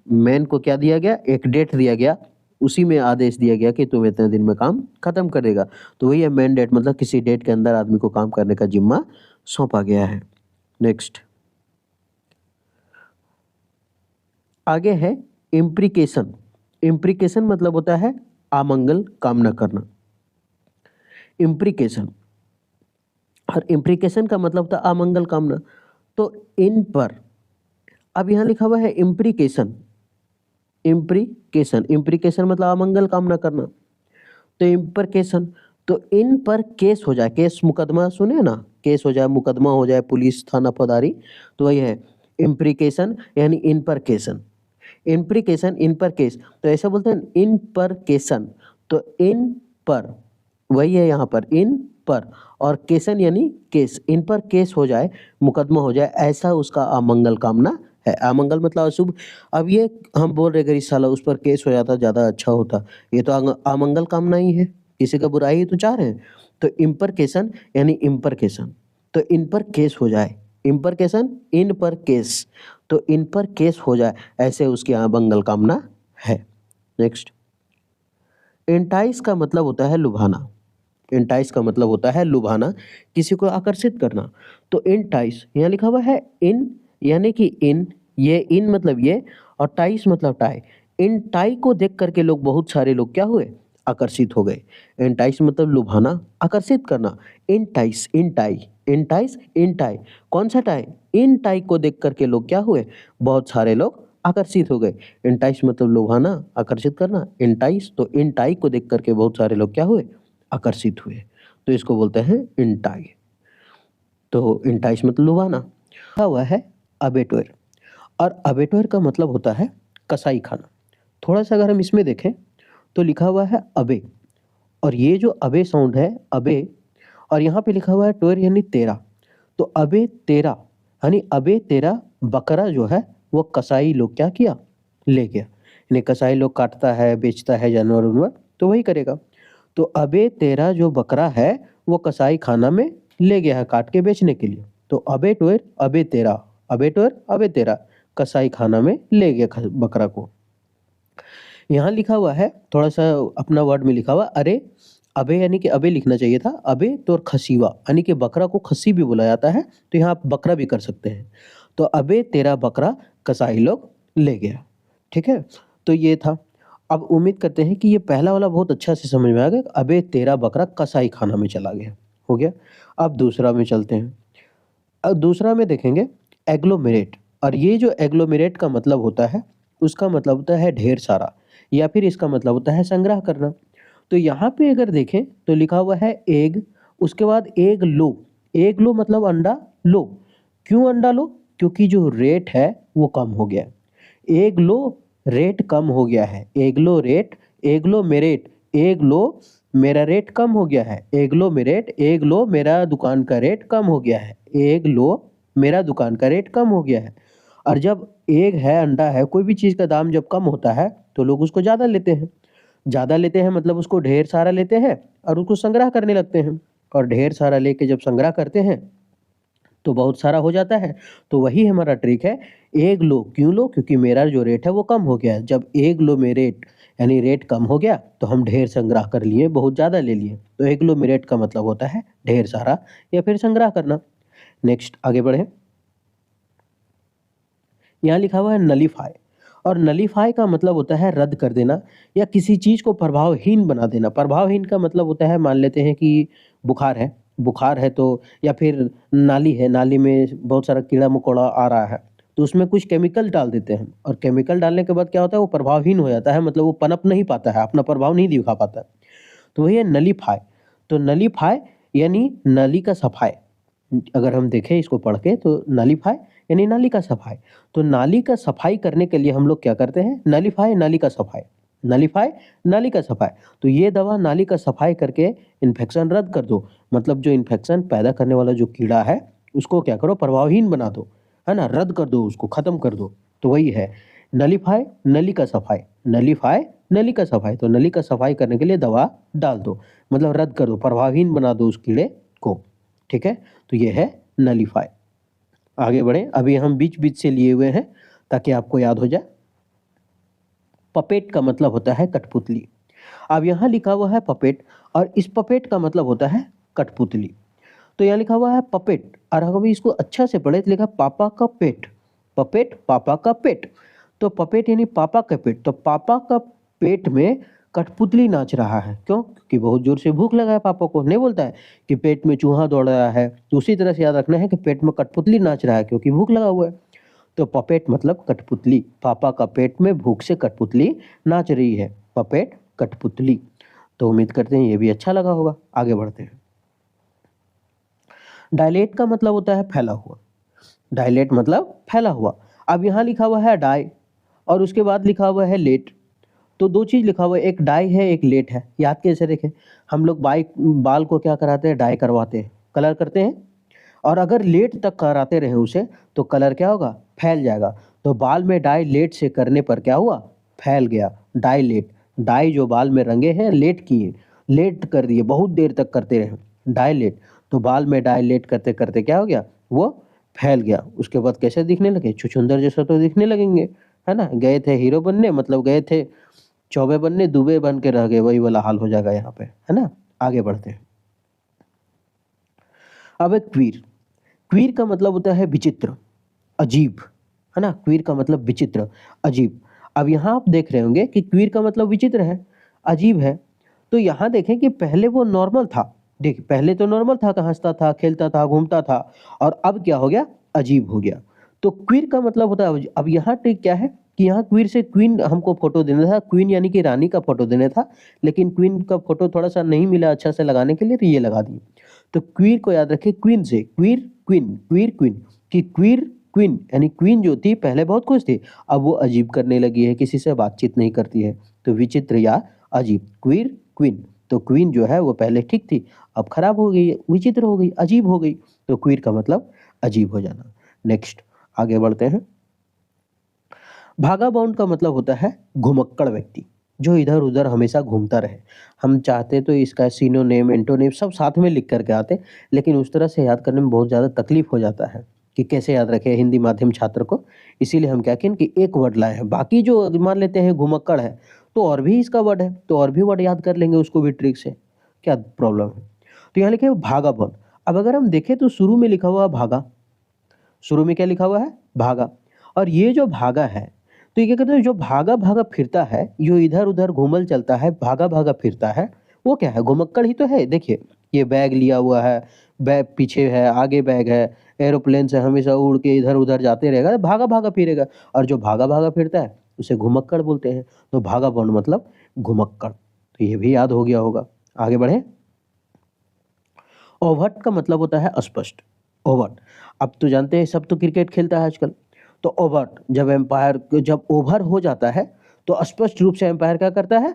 Speaker 1: मैन को क्या दिया गया? एक डेट दिया गया, उसी में आदेश दिया गया कि तुम इतने दिन में काम खत्म कर देगा। तो वही है मैन डेट, मतलब किसी डेट के अंदर आदमी को काम करने का जिम्मा सौंपा गया है। नेक्स्ट आगे है इम्प्रिकेशन। इम्प्रिकेशन मतलब होता है आमंगल कामना करना। इम्प्रिकेशन, और इम्प्रिकेशन का मतलब था आमंगल कामना। तो इन पर, अब यहाँ लिखा हुआ है इम्प्रिकेशन। इम्प्रिकेशन, इम्प्रिकेशन मतलब अमंगल कामना करना। तो इम्प्रिकेशन, तो इन पर केस हो जाए, केस मुकदमा सुने ना, केस हो जाए, मुकदमा हो जाए, पुलिस थाना फौजदारी, तो वही है इम्प्रिकेशन, यानी इन पर केसन। इम्प्रिकेशन, इन पर केस, तो ऐसा बोलते हैं इन पर केसन। तो इन पर वही है यहाँ पर इन पर, और केसन यानी केस, इन पर केस हो जाए, मुकदमा हो जाए, ऐसा उसका अमंगल कामना है। अमंगल मतलब अशुभ। अब ये हम बोल रहे अगर इस साला उस पर केस हो जाता ज़्यादा अच्छा होता, ये तो अमंगल कामना ही है, किसी का बुराई ही तो चाह रहे हैं। तो इम्परकेशन यानी इम्परकेशन, तो इन पर केस हो जाए, इम्परकेशन इन पर केस, तो इन पर केस हो जाए, ऐसे उसकी अमंगल कामना है। नेक्स्ट, एंटाइस का मतलब होता है लुभाना। एंटाइस का मतलब होता है लुभाना, किसी को आकर्षित करना। तो एंटाइस यहाँ लिखा हुआ है इन, यानी कि इन, ये इन मतलब ये, और टाइस मतलब टाई। इन टाई को देख करके लोग, बहुत सारे लोग क्या हुए? आकर्षित हो गए। एंटाइस मतलब लुभाना, आकर्षित करना। एंटाइस, इन टाई, एंटाइस इन टाई, कौन सा टाई? इन टाई को देख करके लोग क्या हुए? बहुत सारे लोग आकर्षित हो गए। एंटाइस मतलब लुभाना, आकर्षित करना। एंटाइस, तो इन टाई को देख करके बहुत सारे लोग क्या हुए? आकर्षित हुए, तो इसको बोलते हैं इंटाई। तो इंटाइस मतलब लुभाना। लिखा हुआ है अबेटोर, और अबेटोर का मतलब होता है कसाई खाना। थोड़ा सा अगर हम इसमें देखें तो लिखा हुआ है अबे, और ये जो अबे साउंड है, अबे, और यहाँ पे लिखा हुआ है टोर यानी तेरा। तो अबे तेरा, यानी अबे तेरा बकरा जो है वो कसाई लोग क्या किया? ले गया। यानी कसाई लोग काटता है, बेचता है जानवर उनवर, तो वही करेगा। तो अबे तेरा जो बकरा है वो कसाई खाना में ले गया है काट के बेचने के लिए। तो अबे टोर अबे तेरा, अबे टोर अबे तेरा, कसाई खाना में ले गया बकरा को। यहाँ लिखा हुआ है थोड़ा सा अपना वर्ड में लिखा हुआ, अरे अबे यानी कि अबे लिखना चाहिए था, अबे तो खसीवा, यानी कि बकरा को खसी भी बोला जाता है, तो यहाँ आप बकरा भी कर सकते हैं। तो अबे तेरा बकरा कसाई लोग ले गया। ठीक है, तो ये था। अब उम्मीद करते हैं कि ये पहला वाला बहुत अच्छा से समझ में आ गया। अबे तेरा बकरा कसाई खाना में चला गया, हो गया। अब दूसरा में चलते हैं। अब दूसरा में देखेंगे एग्लोमेरेट, और ये जो एग्लोमेरेट का मतलब होता है, उसका मतलब होता है ढेर सारा, या फिर इसका मतलब होता है संग्रह करना। तो यहाँ पे अगर देखें तो लिखा हुआ है एग, उसके बाद एग लो। एग लो मतलब अंडा लो। क्यों अंडा लो? क्योंकि जो रेट है वो कम हो गया। एग लो, रेट कम हो गया है। एग लो रेट, एग लो मेरेट, एग लो मेरा रेट कम हो गया है। एग लो मेरेट, एग लो मेरा दुकान का रेट कम हो गया है। एग लो मेरा दुकान का रेट कम हो गया है। और जब एग है, अंडा है, कोई भी चीज़ का दाम जब कम होता है तो लोग उसको ज़्यादा लेते हैं। ज़्यादा लेते हैं मतलब उसको ढेर सारा लेते हैं और उसको संग्रह करने लगते हैं। और ढेर सारा लेके जब संग्रह करते हैं तो बहुत सारा हो जाता है। तो वही हमारा ट्रिक है, एग लो। क्यों लो? क्योंकि मेरा जो रेट है वो कम हो गया है। जब एग लो में रेट, यानी रेट कम हो गया, तो हम ढेर संग्रह कर लिए, बहुत ज़्यादा ले लिए। तो एग लो में रेट का मतलब होता है ढेर सारा या फिर संग्रह करना। नेक्स्ट आगे बढ़े। यहाँ लिखा हुआ है नलीफाई, और नलीफाई का मतलब होता है रद्द कर देना या किसी चीज़ को प्रभावहीन बना देना। प्रभावहीन का मतलब होता है, मान लेते हैं कि बुखार है, बुखार है तो, या फिर नाली है, नाली में बहुत सारा कीड़ा मकोड़ा आ रहा है, तो उसमें कुछ केमिकल डाल देते हैं, और केमिकल डालने के बाद क्या होता है, वो प्रभावहीन हो जाता है, मतलब वो पनप नहीं पाता है, अपना प्रभाव नहीं दिखा पाता है। तो वही है नलीफाई। तो नलीफाई यानी नली का सफाई, अगर हम देखें इसको पढ़ के तो नलीफाई यानी नाली का सफाई। तो नाली का सफाई करने के लिए हम लोग क्या करते हैं? नलीफाई नाली का सफाई, नलीफाई नाली का सफाई। तो ये दवा नाली का सफाई करके इन्फेक्शन रद्द कर दो, मतलब जो इन्फेक्शन पैदा करने वाला जो कीड़ा है उसको क्या करो? प्रभावहीन बना दो, है ना? रद्द कर दो, उसको खत्म कर दो। तो वही है नलीफाई नली का सफाई, नलीफाई नली का सफाई। तो नली का सफाई करने के लिए दवा डाल दो, मतलब रद्द कर दो, प्रभावहीन बना दो उस कीड़े को। ठीक है, तो ये है नलीफाई। आगे बढ़े, अभी हम बीच बीच से लिए हुए हैं ताकि आपको याद हो जाए। पपेट का मतलब होता है कठपुतली। अब यहाँ लिखा हुआ है पपेट, और इस पपेट का मतलब होता है कठपुतली। तो यहाँ लिखा हुआ है पपेट, और अगर इसको अच्छा से पढ़े तो लिखा पापा का पेट, पपेट पापा का पेट। तो पपेट यानी पापा का पेट। तो पापा का पेट में कठपुतली नाच रहा है। क्यों? क्योंकि बहुत जोर से भूख लगा है पापा को। नहीं बोलता है कि पेट में चूहा दौड़ रहा है, तो उसी तरह से याद रखना है कि पेट में कठपुतली नाच रहा है क्योंकि भूख लगा हुआ है। तो पपेट मतलब कठपुतली, पापा का पेट में भूख से कठपुतली नाच रही है, पपेट कठपुतली। तो उम्मीद करते हैं ये भी अच्छा लगा होगा। आगे बढ़ते हैं। डायलेट का मतलब होता है फैला हुआ, डायलेट मतलब फैला हुआ। अब यहाँ लिखा हुआ है डाई, और उसके बाद लिखा हुआ है लेट। तो दो चीज़ लिखा हुआ है, एक डाई है एक लेट है। याद कैसे रखें? हम लोग बाल को क्या कराते हैं? डाई करवाते हैं, कलर करते हैं। और अगर लेट तक कराते रहे उसे तो कलर क्या होगा? फैल जाएगा। तो बाल में डाई लेट से करने पर क्या हुआ? फैल गया, डाई लेट। डाई जो बाल में रंगे हैं लेट किए, लेट कर दिए, बहुत देर तक करते रहे, डाई लेट। तो बाल में डाई लेट करते करते क्या हो गया? वो फैल गया। उसके बाद कैसे दिखने लगे? छुछुंदर जैसा तो दिखने लगेंगे, है ना? गए थे हीरो बनने, मतलब गए थे चौबे बनने, दुबे बन के रह गए, वही वाला हाल हो जाएगा यहाँ पे, है ना? आगे बढ़ते हैं। अब एक क्वीर, क्वीर का मतलब होता है विचित्र, अजीब, है ना? क्वीर का मतलब विचित्र, अजीब। अब यहाँ आप देख रहे होंगे कि क्वीर का मतलब विचित्र है, अजीब है। तो यहाँ देखें कि पहले वो नॉर्मल था। देखिए पहले तो नॉर्मल था, हंसता था, खेलता था, घूमता था, और अब क्या हो गया? अजीब हो गया। तो क्वीर का मतलब होता है। अब यहाँ ट्रिक क्या है कि यहाँ क्वीर से क्वीन हमको फोटो देना था, क्वीन यानी कि रानी का फोटो देना था, लेकिन क्वीन का फोटो थोड़ा सा नहीं मिला अच्छा से लगाने के लिए, तो ये लगा दिए। तो क्वीर को याद रखें क्वीन से, क्वीर क्वीन, क्वीर क्वीन, कि क्वीर क्वीन यानी क्वीन जो थी पहले बहुत खुश थी, अब वो अजीब करने लगी है, किसी से बातचीत नहीं करती है। तो विचित्र या अजीब, क्वीर क्वीन। तो क्वीन जो है वो पहले ठीक थी, अब खराब हो गई, विचित्र हो गई, अजीब हो गई। तो क्वीर का मतलब अजीब हो जाना। नेक्स्ट आगे बढ़ते हैं। भागाबाउंड का मतलब होता है घुमक्कड़ व्यक्ति, जो इधर उधर हमेशा घूमता रहे। हम चाहते तो इसका सिनोनिम एंटोनिम सब साथ में लिख करके आते, लेकिन उस तरह से याद करने में बहुत ज़्यादा तकलीफ हो जाता है कि कैसे याद रखें हिंदी माध्यम छात्र को। इसीलिए हम क्या किए कि एक वर्ड लाए हैं, बाकी जो मान लेते हैं घुमक्कड़ है तो और भी इसका वर्ड है, तो और भी वर्ड याद कर लेंगे उसको भी ट्रिक से, क्या प्रॉब्लम है? तो यहाँ लिखे भागाबाउंड। अब अगर हम देखें तो शुरू में लिखा हुआ भागा, शुरू में क्या लिखा हुआ है? भागा। और ये जो भागा है, तो ये क्या कहते हैं? जो भागा भागा फिरता है, जो इधर उधर घूमल चलता है, भागा भागा फिरता है, वो क्या है? घुमक्कड़ ही तो है। देखिए ये बैग लिया हुआ है, बैग पीछे है, आगे बैग है, एरोप्लेन से हमेशा उड़ के इधर उधर जाते रहेगा, भागा भागा फिरेगा। और जो भागा भागा फिरता है उसे घुमक्कड़ बोलते हैं। तो भागा बाउंड मतलब घुमक्कड़। तो ये भी याद हो गया होगा। आगे बढ़े। ओवहट का मतलब होता है अस्पष्ट, ओवहट। अब तो जानते हैं सब तो क्रिकेट खेलता है आजकल। तो ओवहट जब एम्पायर जब ओवर हो जाता है तो स्पष्ट रूप से एम्पायर क्या करता है?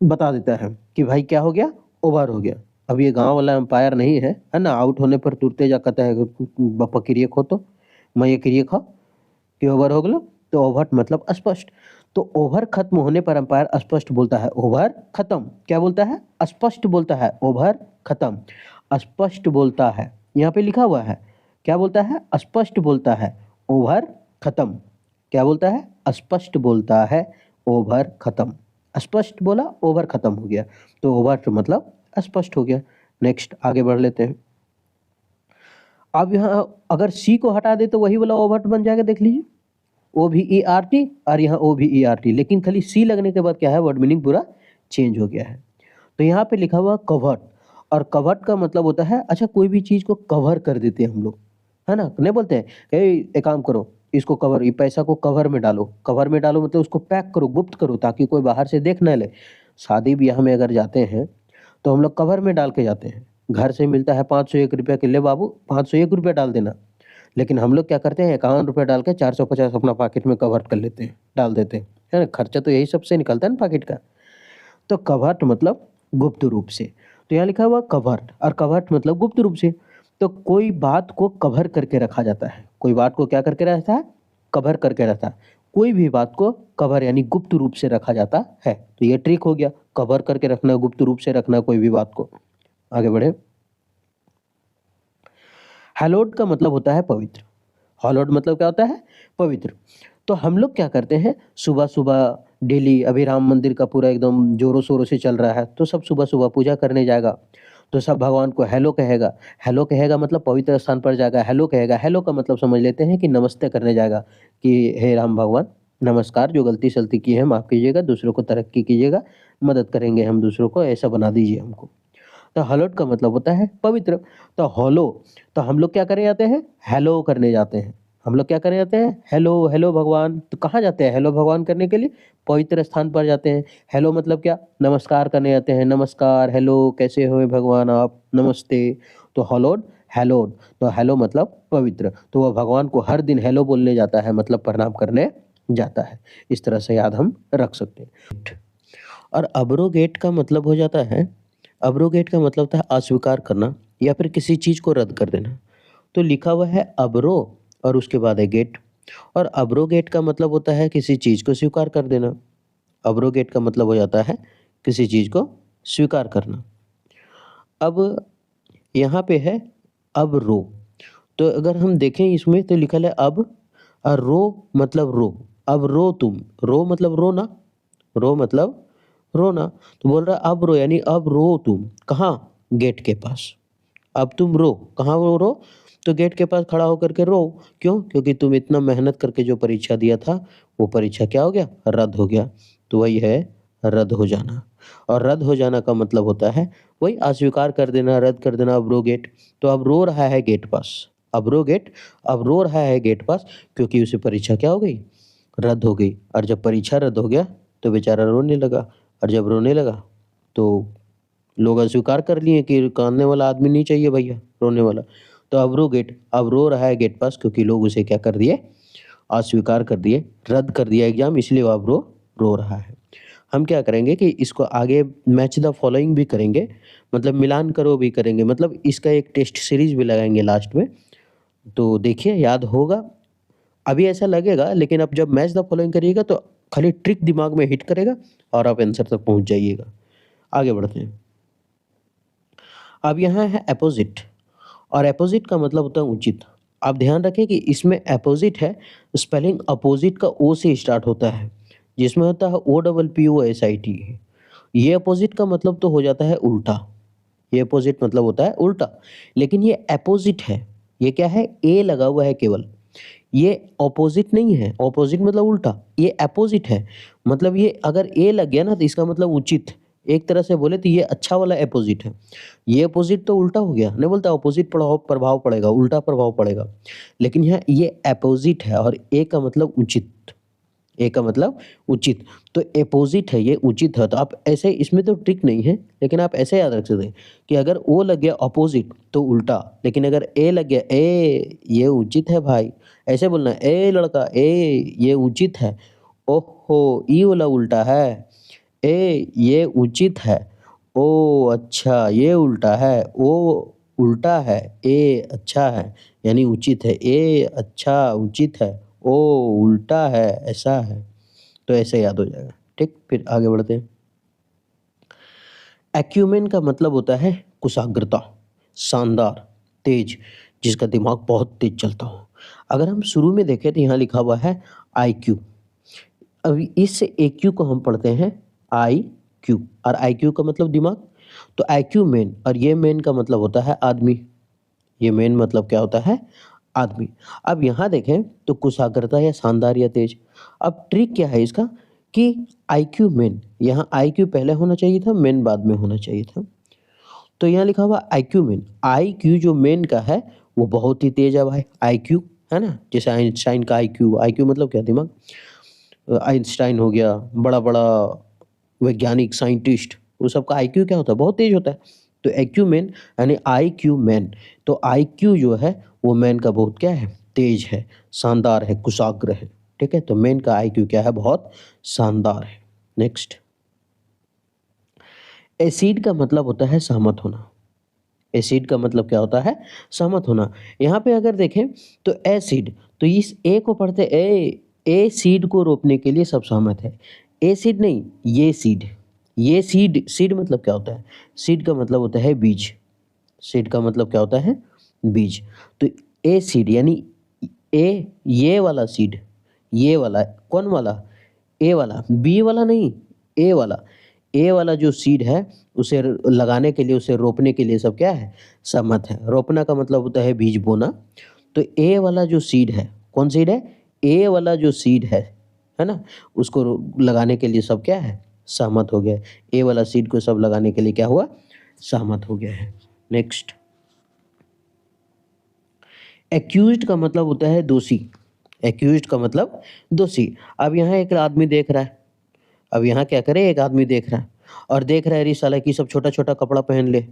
Speaker 1: बता देता है कि भाई क्या हो गया? ओवर हो गया। अब ये गांव वाला एम्पायर नहीं है, है ना? आउट होने पर तुरते जा कहता है बप्पा क्रिए खो, तो मैं ये क्रिए खा कि ओवर हो गलो। तो ओवहट मतलब स्पष्ट। तो ओवर खत्म होने पर अंपायर स्पष्ट बोलता है ओवर खत्म। क्या बोलता है? स्पष्ट बोलता है, ओवर खत्म, स्पष्ट बोलता है। यहाँ पे लिखा हुआ है क्या बोलता है? स्पष्ट बोलता है, ओवर खत्म। क्या बोलता है? स्पष्ट बोलता है, ओवर खत्म। स्पष्ट बोला, ओवर खत्म हो गया। तो ओवर मतलब स्पष्ट हो गया। नेक्स्ट आगे बढ़ लेते हैं। अब यहाँ अगर सी को हटा दे तो वही वाला ओवरट बन जाएगा, देख लीजिए। ओ भी ई आर टी, और यहाँ ओ भी ई आर टी, लेकिन खाली सी लगने के बाद क्या है? वर्ड मीनिंग पूरा चेंज हो गया है। तो यहाँ पे लिखा हुआ कवर्ट, और कवर्ट का मतलब होता है, अच्छा कोई भी चीज को कवर कर देते हैं हम लोग, है ना? नहीं बोलते हैं एक काम करो, इसको कवर, ये पैसा को कवर में डालो। कवर में डालो मतलब उसको पैक करो, गुप्त करो, ताकि कोई बाहर से देख ना ले। शादी ब्याह में अगर जाते हैं तो हम लोग कवर में डाल के जाते हैं, घर से मिलता है 501 रुपया कि ले बाबू 501 रुपया डाल देना। लेकिन हम लोग क्या करते हैं 51 रुपया डाल के 450 अपना पॉकेट में कवर्ट कर लेते हैं, डाल देते हैं, है ना? खर्चा तो यही सबसे निकलता है ना पॉकेट का। तो कवर्ट मतलब गुप्त रूप से, तो यहाँ लिखा हुआ कवर्ट और कवर्ट मतलब गुप्त रूप से। तो कोई बात को कवर करके रखा जाता है, कोई बात को क्या करके रहता है? कवर करके रहता है। कोई भी बात को कवर यानी गुप्त रूप से रखा जाता है। तो ये ट्रिक हो गया, कवर करके रखना, गुप्त रूप से रखना कोई भी बात को। आगे बढ़े। हैलोड का मतलब होता है पवित्र। हॉलोड मतलब क्या होता है? पवित्र। तो हम लोग क्या करते हैं सुबह-सुबह डेली, अभी राम मंदिर का पूरा एकदम ज़ोरों-शोरों से चल रहा है, तो सब सुबह-सुबह पूजा करने जाएगा, तो सब भगवान को हेलो कहेगा। हेलो कहेगा मतलब पवित्र स्थान पर जाएगा, हेलो कहेगा। हेलो का मतलब समझ लेते हैं कि नमस्ते करने जाएगा कि हे राम भगवान, नमस्कार, जो गलती-सलती की है माफ़ कीजिएगा, दूसरों को तरक्की कीजिएगा, मदद करेंगे हम दूसरों को, ऐसा बना दीजिए हमको। तो हलोड का मतलब होता है पवित्र। तो हॉलो, तो हम लोग क्या करने जाते हैं? हेलो करने जाते हैं। हम लोग क्या करने जाते हैं? हेलो, हेलो भगवान। तो कहाँ जाते हैं हेलो भगवान करने के लिए? पवित्र स्थान पर जाते हैं। हेलो मतलब क्या? नमस्कार करने जाते हैं। नमस्कार, हेलो, कैसे हो भगवान आप? नमस्ते। तो हलोड, हेलोड। तो हेलो मतलब पवित्र। तो वह भगवान को हर दिन हेलो बोलने जाता है, मतलब प्रणाम करने जाता है। इस तरह से याद हम रख सकते हैं। और अब्रोगेट का मतलब हो जाता है, अब्रोगेट का मतलब होता है अस्वीकार करना या फिर किसी चीज़ को रद्द कर देना। तो लिखा हुआ है अब्रो और उसके बाद है गेट, और अब्रोगेट का मतलब होता है किसी चीज़ को स्वीकार कर देना। अब्रोगेट का मतलब हो जाता है किसी चीज़ को स्वीकार करना। अब यहाँ पे है अब रो, तो अगर हम देखें इसमें तो लिखा है अब, और रो मतलब रो। अब रो तुम, रो मतलब रोना, रो मतलब रोना। तो बोल रहा है अब रो यानी अब रो तुम, कहाँ? गेट के पास। अब तुम रो, कहाँ रो? तो गेट के पास खड़ा होकर के रो। क्यों? क्योंकि तुम इतना मेहनत करके जो परीक्षा दिया था, वो परीक्षा क्या हो गया? रद्द हो गया। तो वही है रद्द हो जाना। और रद्द हो जाना का मतलब होता है वही अस्वीकार कर देना, रद्द कर देना। अब रो गेट, तो अब रो रहा है गेट पास। अब रो गेट, अब रो रहा है गेट पास, क्योंकि उसे परीक्षा क्या हो गई? रद्द हो गई। और जब परीक्षा रद्द हो गया तो बेचारा रोने लगा, और जब रोने लगा तो लोग अस्वीकार कर लिए कि काँदने वाला आदमी नहीं चाहिए भैया, रोने वाला। तो अब रो गेट, अब रो रहा है गेट पास, क्योंकि लोग उसे क्या कर दिए? अस्वीकार कर दिए, रद्द कर दिया एग्ज़ाम, इसलिए वो अब रो रहा है। हम क्या करेंगे कि इसको आगे मैच द फॉलोइंग भी करेंगे, मतलब मिलान करो भी करेंगे, मतलब इसका एक टेस्ट सीरीज़ भी लगाएँगे लास्ट में। तो देखिए याद होगा, अभी ऐसा लगेगा, लेकिन अब जब मैच द फॉलोइंग करिएगा तो खाली ट्रिक दिमाग में हिट करेगा और आप आंसर तक पहुँच जाइएगा। आगे बढ़ते हैं। अब यहाँ है अपोज़िट, और अपोज़िट का मतलब होता है उचित। आप ध्यान रखें कि इसमें अपोज़िट है, स्पेलिंग अपोज़िट का ओ से स्टार्ट होता है, जिसमें होता है OPPOSIT। ये अपोज़िट का मतलब तो हो जाता है उल्टा, ये अपोज़िट मतलब होता है उल्टा, लेकिन ये अपोज़िट है, ये क्या है? ए लगा हुआ है केवल, ये ऑपोज़िट नहीं है, ऑपोज़िट मतलब उल्टा, ये अपोज़िट है। मतलब ये अगर ए लग गया ना तो इसका मतलब उचित, एक तरह से बोले तो ये अच्छा वाला अपोज़िट है। ये अपोज़िट तो उल्टा हो गया, नहीं बोलता अपोज़िट प्रभाव प्रभाव पड़ेगा, उल्टा प्रभाव पड़ेगा। लेकिन यहाँ ये अपोज़िट है और ए का मतलब उचित, ए का मतलब उचित, तो अपोज़िट है, ये उचित है। तो आप ऐसे, इसमें तो ट्रिक नहीं है, लेकिन आप ऐसे याद रख सकते हैं कि अगर ओ लग गया अपोज़िट तो उल्टा, लेकिन अगर ए लग गया ए, ये उचित है भाई, ऐसे बोलना है, ए लड़का ए ये उचित है। ओहो! ई वाला उल्टा है, ए ये उचित है। ओ अच्छा ये उल्टा है, ओ उल्टा है, ए अच्छा है, यानी उचित है। ए अच्छा उचित है, ओ उल्टा है, ऐसा है। तो ऐसे याद हो जाएगा, ठीक? फिर आगे बढ़ते हैं। एक्यूमेन का मतलब होता है कुशाग्रता, शानदार, तेज, जिसका दिमाग बहुत तेज चलता हो। अगर हम शुरू में देखें तो यहाँ लिखा हुआ है आईक्यू। अभी इस एक्यू को हम पढ़ते हैं आईक्यू, और आईक्यू का मतलब दिमाग। तो आईक्यू मेन, और ये मेन का मतलब होता है आदमी। ये मेन मतलब क्या होता है? आदमी। अब यहाँ देखें तो कुशाग्रता या शानदार या तेज। अब ट्रिक क्या है इसका कि आईक्यू मेन, यहाँ आईक्यू पहले होना चाहिए था, मेन बाद में होना चाहिए था। तो यहाँ लिखा हुआ आईक्यू मेन, आईक्यू जो मेन का है वो बहुत ही तेज है भाई, आईक्यू, है ना? जैसे आइंस्टाइन का आईक्यू, आईक्यू मतलब क्या? दिमाग। आइंस्टाइन हो गया, बड़ा-बड़ा वैज्ञानिक, साइंटिस्ट, वो सबका आईक्यू क्या होता है? बहुत तेज होता है। तो एक्यूमेन यानी IQ मैन, तो IQ जो है वो मैन का बहुत क्या है, तेज है, शानदार है, कुशाग्र है, ठीक है। तो मैन का IQ क्या है, बहुत शानदार है। नेक्स्ट, एसिड का मतलब होता है सहमत होना। एसिड का मतलब क्या होता है, सहमत होना। यहाँ पे अगर देखें तो एसिड, तो इस ए को पढ़ते ए सीड को रोपने के लिए सब सहमत है। ए सीड नहीं, ये सीड, ये सीड, सीड मतलब क्या होता है, सीड का मतलब होता है बीज, सीड का मतलब क्या होता है, बीज। तो ए सीड यानी ए, ये वाला सीड, ये वाला, कौन वाला, ए वाला, बी वाला नहीं, ए वाला, ए वाला जो सीड है उसे लगाने के लिए, उसे रोपने के लिए सब क्या है, सहमत है। रोपना का मतलब होता है बीज बोना। तो ए वाला जो सीड है, कौन सीड है, ए वाला जो सीड है ना, उसको लगाने के लिए सब क्या है, सहमत हो गया। ए वाला सीड को सब लगाने के लिए क्या हुआ, सहमत हो गया है। नेक्स्ट, एक्यूज्ड का मतलब होता है दोषी। एक्यूज्ड का मतलब दोषी। अब यहाँ एक आदमी देख रहा है, अब यहाँ क्या करे, एक आदमी देख रहा है और देख रहा है अरे साला कि सब छोटा छोटा कपड़ा पहन ले।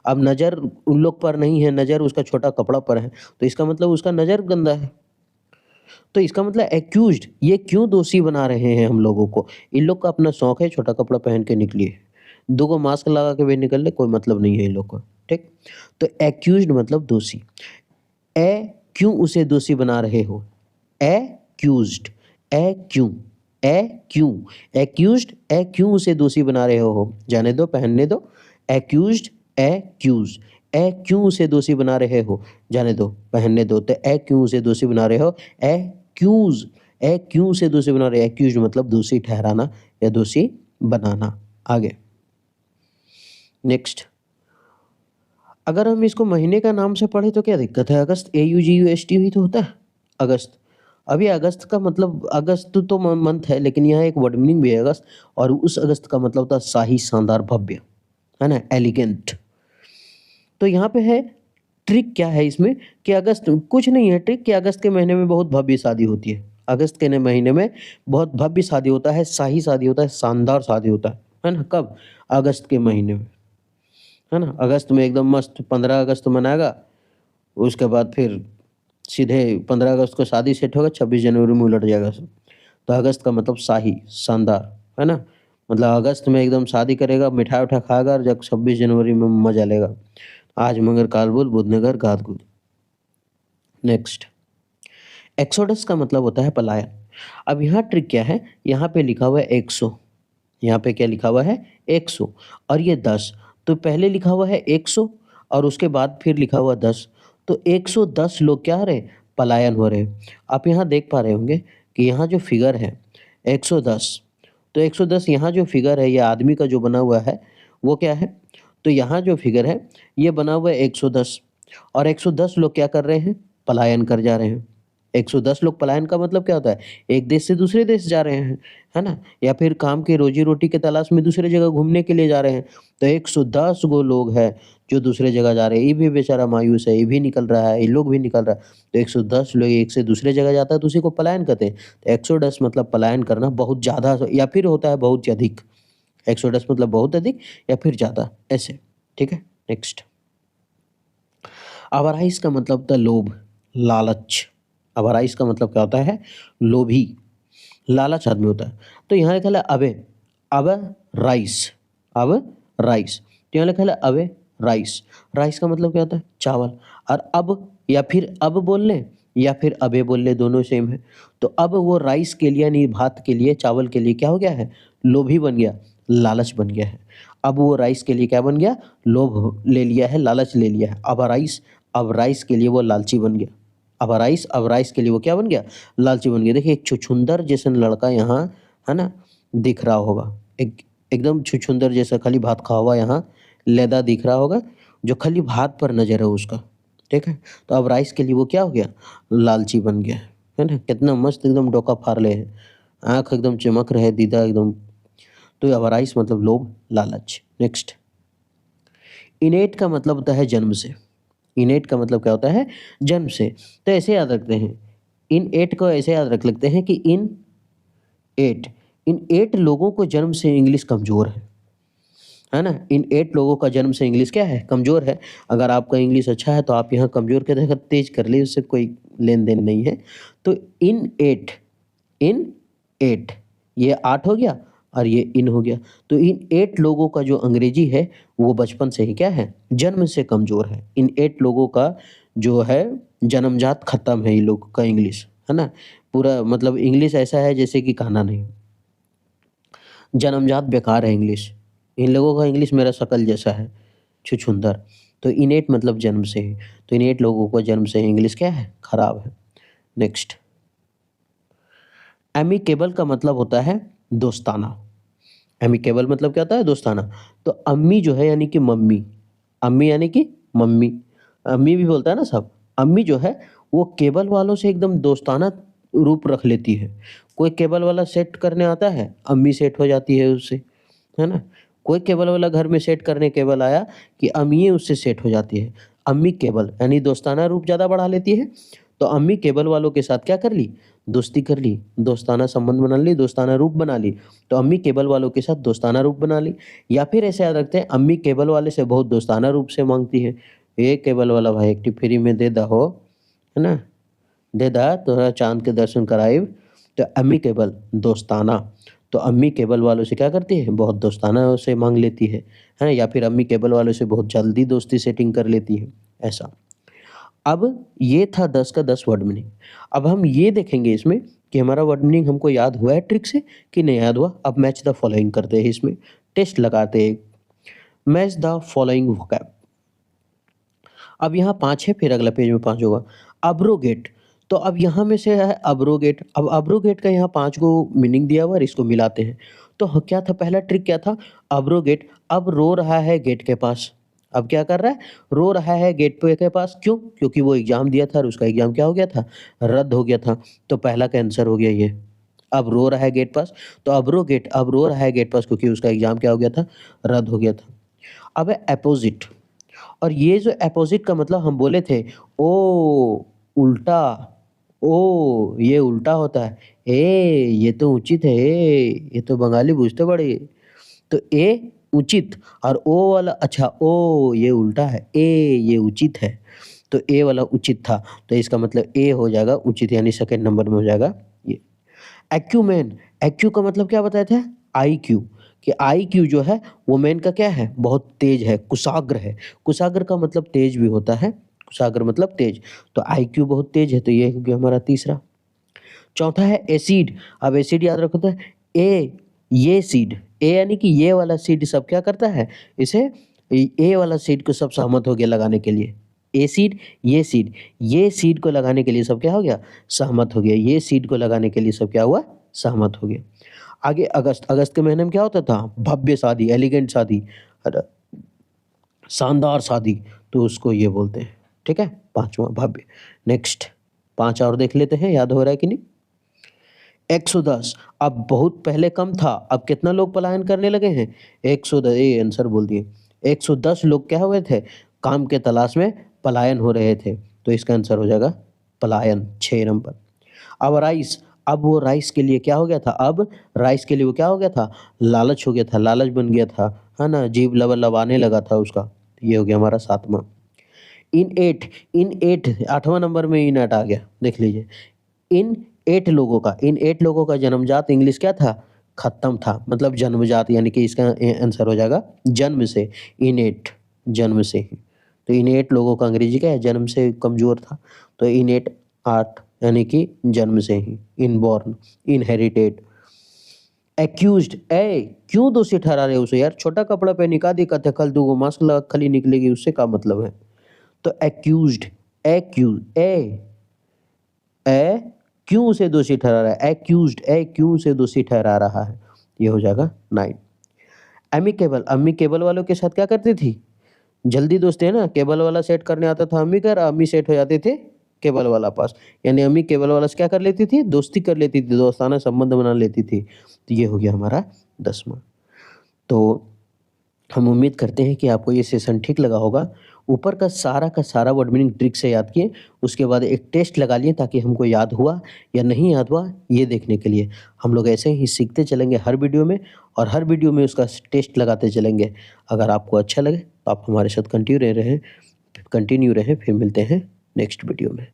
Speaker 1: अब नज़र उन लोग पर नहीं है, नज़र उसका छोटा कपड़ा पर है, तो इसका मतलब उसका नज़र गंदा है। तो इसका मतलब एक्यूज्ड, ये क्यों दोषी बना रहे हैं हम लोगों को, इन लोग का अपना शौक है छोटा कपड़ा पहन के निकलिए, दो को मास्क लगा के भी निकल ले, कोई मतलब नहीं है इन लोग को, ठीक। तो एक्यूज्ड मतलब दोषी। ए क्यों उसे दोषी बना रहे हो, एक्यूज्ड, ए क्यों, ए क्यों, एक्यूज्ड, ए क्यों उसे दोषी बना रहे हो, जाने दो, पहनने दो, एक्यूज्ड, एक्यूज, ए क्यों उसे दोषी बना रहे हो, जाने दो, पहनने दो। तो ए क्यों उसे दोषी बना रहे हो, एक्यूज, ए क्यों उसे दोषी बना रहे हो, एक्यूज मतलब दोषी ठहराना या दोषी बनाना। आगे नेक्स्ट, अगर हम इसको महीने का नाम से पढ़े तो क्या दिक्कत है, अगस्त, AUGUST भी तो होता है, अगस्त। अभी अगस्त का मतलब, अगस्त तो मंथ है, लेकिन यहाँ एक वर्ड मीनिंग भी है अगस्त, और उस अगस्त का मतलब होता है शाही, शानदार, भव्य, है ना, एलिगेंट। तो यहाँ पे है ट्रिक क्या है इसमें, कि अगस्त, कुछ नहीं है ट्रिक, कि अगस्त के महीने में बहुत भव्य शादी होती है, अगस्त के महीने में बहुत भव्य शादी होता है, शाही शादी होता है, शानदार शादी होता है ना, कब, अगस्त के महीने में, है ना। अगस्त में एकदम मस्त 15 अगस्त मनाएगा, उसके बाद फिर सीधे 15 अगस्त को शादी सेट होगा, 26 जनवरी में उलट जाएगा सब। तो अगस्त का मतलब शाही, शानदार, है ना, मतलब अगस्त में एकदम शादी करेगा, मिठाई उठा खाएगा, और जब 26 जनवरी में मजा लेगा, आज मगर काल बुध, बुध नगर गाद गुद। नेक्स्ट, एक्सोडस का मतलब होता है पलायन। अब यहाँ ट्रिक क्या है, यहाँ पे लिखा हुआ है 100, यहाँ पे क्या लिखा हुआ है 100, और ये 10, तो पहले लिखा हुआ है 100 और उसके बाद फिर लिखा हुआ 10, तो 110 लोग क्या हो रहे, पलायन हो रहे। आप यहाँ देख पा रहे होंगे कि यहाँ जो फिगर है 110, तो 110 यहाँ जो फिगर है, ये आदमी का जो बना हुआ है वो क्या है, तो यहाँ जो फिगर है ये बना हुआ है 110, और 110 लोग क्या कर रहे हैं, पलायन कर जा रहे हैं। 110 लोग पलायन का मतलब क्या होता है, एक देश से दूसरे देश जा रहे हैं, है ना, या फिर काम की रोजी रोटी के तलाश में दूसरे जगह घूमने के लिए जा रहे हैं। तो 110 गो लोग हैं जो दूसरे जगह जा रहे हैं, ये भी बेचारा मायूस है, ये भी निकल रहा है, ये लोग भी निकल रहा है। तो 110 लोग एक से दूसरे जगह जाता है तो उसी को पलायन कहते हैं। तो 110 मतलब पलायन करना, बहुत ज़्यादा, या फिर होता है बहुत अधिक। 110 मतलब बहुत अधिक या फिर ज़्यादा, ऐसे, ठीक है। नेक्स्ट, अवराइज का मतलब होता है लोभ, लालच। अवराइज का मतलब क्या होता है, लोभी, लालच आदमी होता है। तो यहाँ लिखा है अबे, अब राइस, अब राइस, तो यहाँ लिखा है अबे राइस, राइस का मतलब क्या होता है, चावल। और अब या फिर अब बोल ले या फिर अबे बोल ले, दोनों सेम है। तो अब वो राइस के लिए यानी भात के लिए, चावल के लिए क्या हो गया है, लोभी बन गया, लालच बन गया है। अब वो राइस के लिए क्या बन गया, लोभ ले लिया है, लालच ले लिया है। अब राइस के लिए वो लालची बन गया। अब राइस के लिए वो क्या बन गया, लालची बन गया। देखिए एक छुछुंदर जैसा लड़का यहाँ, है ना, दिख रहा होगा, एकदम छुछुंदर जैसा, खाली भात खा हुआ, यहाँ लेदा दिख रहा होगा, जो खाली भात पर नजर है उसका, ठीक है। तो अब राइस के लिए वो क्या हो गया, लालची बन गया, है ना। कितना मस्त एकदम डोका फाड़ ले है, आँख एकदम चमक रहे, दीदा एकदम। तो अब राइस मतलब लोभ, लालच। नेक्स्ट, इनेट का मतलब होता है जन्म से। इनेट का मतलब क्या होता है, जन्म से। तो ऐसे याद रखते हैं, इन एट को ऐसे याद रख लेते हैं कि इन एट लोगों को जन्म से इंग्लिश कमजोर है है ना? इन 8 लोगों का जन्म से इंग्लिश क्या है? कमज़ोर है। अगर आपका इंग्लिश अच्छा है तो आप यहाँ कमज़ोर की जगह तेज़ कर लिए, उससे कोई लेन-देन नहीं है। तो इन 8 ये 8 हो गया और ये इन हो गया। तो इन 8 लोगों का जो अंग्रेज़ी है वो बचपन से ही क्या है? जन्म से कमज़ोर है। इन 8 लोगों का जो है जन्मजात ख़त्म है इन लोगों का इंग्लिश, है ना? पूरा मतलब इंग्लिश ऐसा है जैसे कि खाना नहीं। जन्मजात बेकार है इंग्लिश। इन लोगों का इंग्लिश मेरा शक्ल जैसा है, छुछुंदर। तो इनेट मतलब जन्म से ही। तो इनेट लोगों को जन्म से ही इंग्लिश क्या है? खराब है। नेक्स्ट, एमिकेबल का मतलब होता है दोस्ताना। एमिकेबल मतलब क्या होता है? दोस्ताना। तो अम्मी जो है यानी कि मम्मी, अम्मी यानी कि मम्मी, अम्मी भी बोलता है ना सब। अम्मी जो है वो केबल वालों से एकदम दोस्ताना रूप रख लेती है। कोई केबल वाला सेट करने आता है, अम्मी सेट हो जाती है उससे, है ना? कोई केबल वाला घर में सेट करने केबल आया कि अम्मी उससे सेट हो जाती है। अम्मी केबल यानी दोस्ताना रूप ज़्यादा बढ़ा लेती है। तो अम्मी केबल वालों के साथ क्या कर ली? दोस्ती कर ली, दोस्ताना संबंध बना ली, दोस्ताना रूप बना ली। तो अम्मी केबल वालों के साथ दोस्ताना रूप बना ली। या फिर ऐसे याद रखते हैं, अम्मी केबल वाले से बहुत दोस्ताना रूप से माँगती है, "ए केबल वाला भाई एक ठी फ्री में दे दहो, है ना? दे दा तोरा चाँद के दर्शन कराइब।" तो अम्मी केबल दोस्ताना। तो अम्मी केबल वालों से क्या करती है? बहुत दोस्ताना से माँग लेती है? या फिर अम्मी केबल वालों से बहुत जल्दी दोस्ती सेटिंग कर लेती है, ऐसा। अब ये था 10 का 10 वर्ड मीनिंग। अब हम ये देखेंगे इसमें कि हमारा वर्ड मीनिंग हमको याद हुआ है ट्रिक से कि नहीं याद हुआ। अब मैच द फॉलोइंग करते हैं, इसमें टेस्ट लगाते हैं। Match the following vocab. अब यहाँ 5 है, फिर अगला पेज में 5 होगा। अब्रोगेट, तो अब यहाँ में से है अब्रोगेट। अब अब्रोगेट का यहाँ 5 को मीनिंग दिया हुआ है और इसको मिलाते हैं। तो क्या था पहला ट्रिक क्या था? अब्रोगेट, अब रो रहा है गेट के पास। अब क्या कर रहा है? रो रहा है गेट पे के पास। क्यों? क्योंकि वो एग्ज़ाम दिया था और उसका एग्ज़ाम क्या हो गया था? रद्द हो गया था। तो पहला का आंसर हो गया ये। अब रो रहा है गेट पास, तो अब्रोगेट अब रो रहा है गेट पास क्योंकि उसका एग्ज़ाम क्या हो गया था? रद्द हो गया था। अब है अपोज़िट, और ये जो अपोज़िट का मतलब हम बोले थे, ओ उल्टा, ओ ये उल्टा होता है, ए ये तो उचित है, ए ये तो बंगाली बुझते बड़े। तो ए उचित और ओ वाला अच्छा, ओ ये उल्टा है, ए ये उचित है। तो ए वाला उचित था, तो इसका मतलब ए हो जाएगा उचित, यानी सेकंड नंबर में हो जाएगा ये। एक्यूमेन, एक्यू का मतलब क्या बताए थे? आईक्यू, कि आईक्यू जो है वो मैन का क्या है? बहुत तेज है, कुशाग्र है। कुशाग्र का मतलब तेज भी होता है, कुशाग्र मतलब तेज। तो आईक्यू बहुत तेज है, तो ये हो गया हमारा तीसरा। चौथा है एसिड। अब एसिड याद रखो तो ए, ये सीड, ए यानी कि ये वाला सीड सब क्या करता है? इसे ए वाला सीड को सब सहमत हो गया लगाने के लिए। ए सीड, ये सीड को लगाने के लिए सब क्या हो गया? सहमत हो गया। ये सीड को लगाने के लिए सब क्या हुआ? सहमत हो गया। आगे अगस्त, अगस्त के महीने में क्या होता था? भव्य शादी, एलिगेंट शादी, शानदार शादी, तो उसको ये बोलते हैं। ठीक है, पांचवा भव्य। नेक्स्ट 5 और देख लेते हैं, याद हो रहा है कि नहीं? 110, अब बहुत पहले कम था, अब कितना लोग पलायन करने लगे हैं? 110, ये आंसर बोल दिए। 110 लोग क्या हुए थे? काम के तलाश में पलायन हो रहे थे। तो इसका आंसर हो जाएगा पलायन, 6 नंबर। अब राइस, अब वो राइस के लिए क्या हो गया था? अब राइस के लिए वो क्या हो गया था? लालच हो गया था, लालच बन गया था, है ना? जीभ लबाने लगा था उसका। ये हो गया हमारा 7वां। इन एट 8वां नंबर में इन एट आ गया, देख लीजिए। इन 8 लोगों का, इन 8 लोगों का जन्मजात इंग्लिश क्या था? खत्म था, मतलब जन्मजात, यानी कि इसका आंसर हो जाएगा जन्म से, इनेट, जन्म से ही। तो इन 8 लोगों का अंग्रेजी क्या है? जन्म से कमजोर था। तो इनेट 8 यानी कि जन्म से ही, इनबॉर्न, इनहेरिटेड। एक्यूज्ड, ए क्यों दोषी ठहरा रहे हो उसे यार? छोटा कपड़ा पहनी का दिक्कत है? कल दूगो मास्क लगा खली निकलेगी, उससे क्या मतलब है? तो एक्यूज्ड, ए क्यों उसे दोषी ठहरा रहा है? एक्यूज्ड, ए क्यों उसे दोषी ठहरा रहा है? ये हो जाएगा 9। एमिकेबल, अम्मी केबल वालों के साथ क्या करती थी? जल्दी दोस्ती, है ना? केबल वाला सेट करने आता था अम्मी का, अम्मी सेट हो जाते थे केबल वाला पास, यानी अम्मी केबल वाला से क्या कर लेती थी? दोस्ती कर लेती थी, दोस्ताना संबंध बना लेती थी। तो ये हो गया हमारा 10वां। तो हम उम्मीद करते हैं कि आपको ये सेशन ठीक लगा होगा। ऊपर का सारा वर्ड मीनिंग ट्रिक से याद किए, उसके बाद एक टेस्ट लगा लिए ताकि हमको याद हुआ या नहीं याद हुआ ये देखने के लिए। हम लोग ऐसे ही सीखते चलेंगे हर वीडियो में और हर वीडियो में उसका टेस्ट लगाते चलेंगे। अगर आपको अच्छा लगे तो आप हमारे साथ कंटिन्यू रहें, फिर मिलते हैं नेक्स्ट वीडियो में।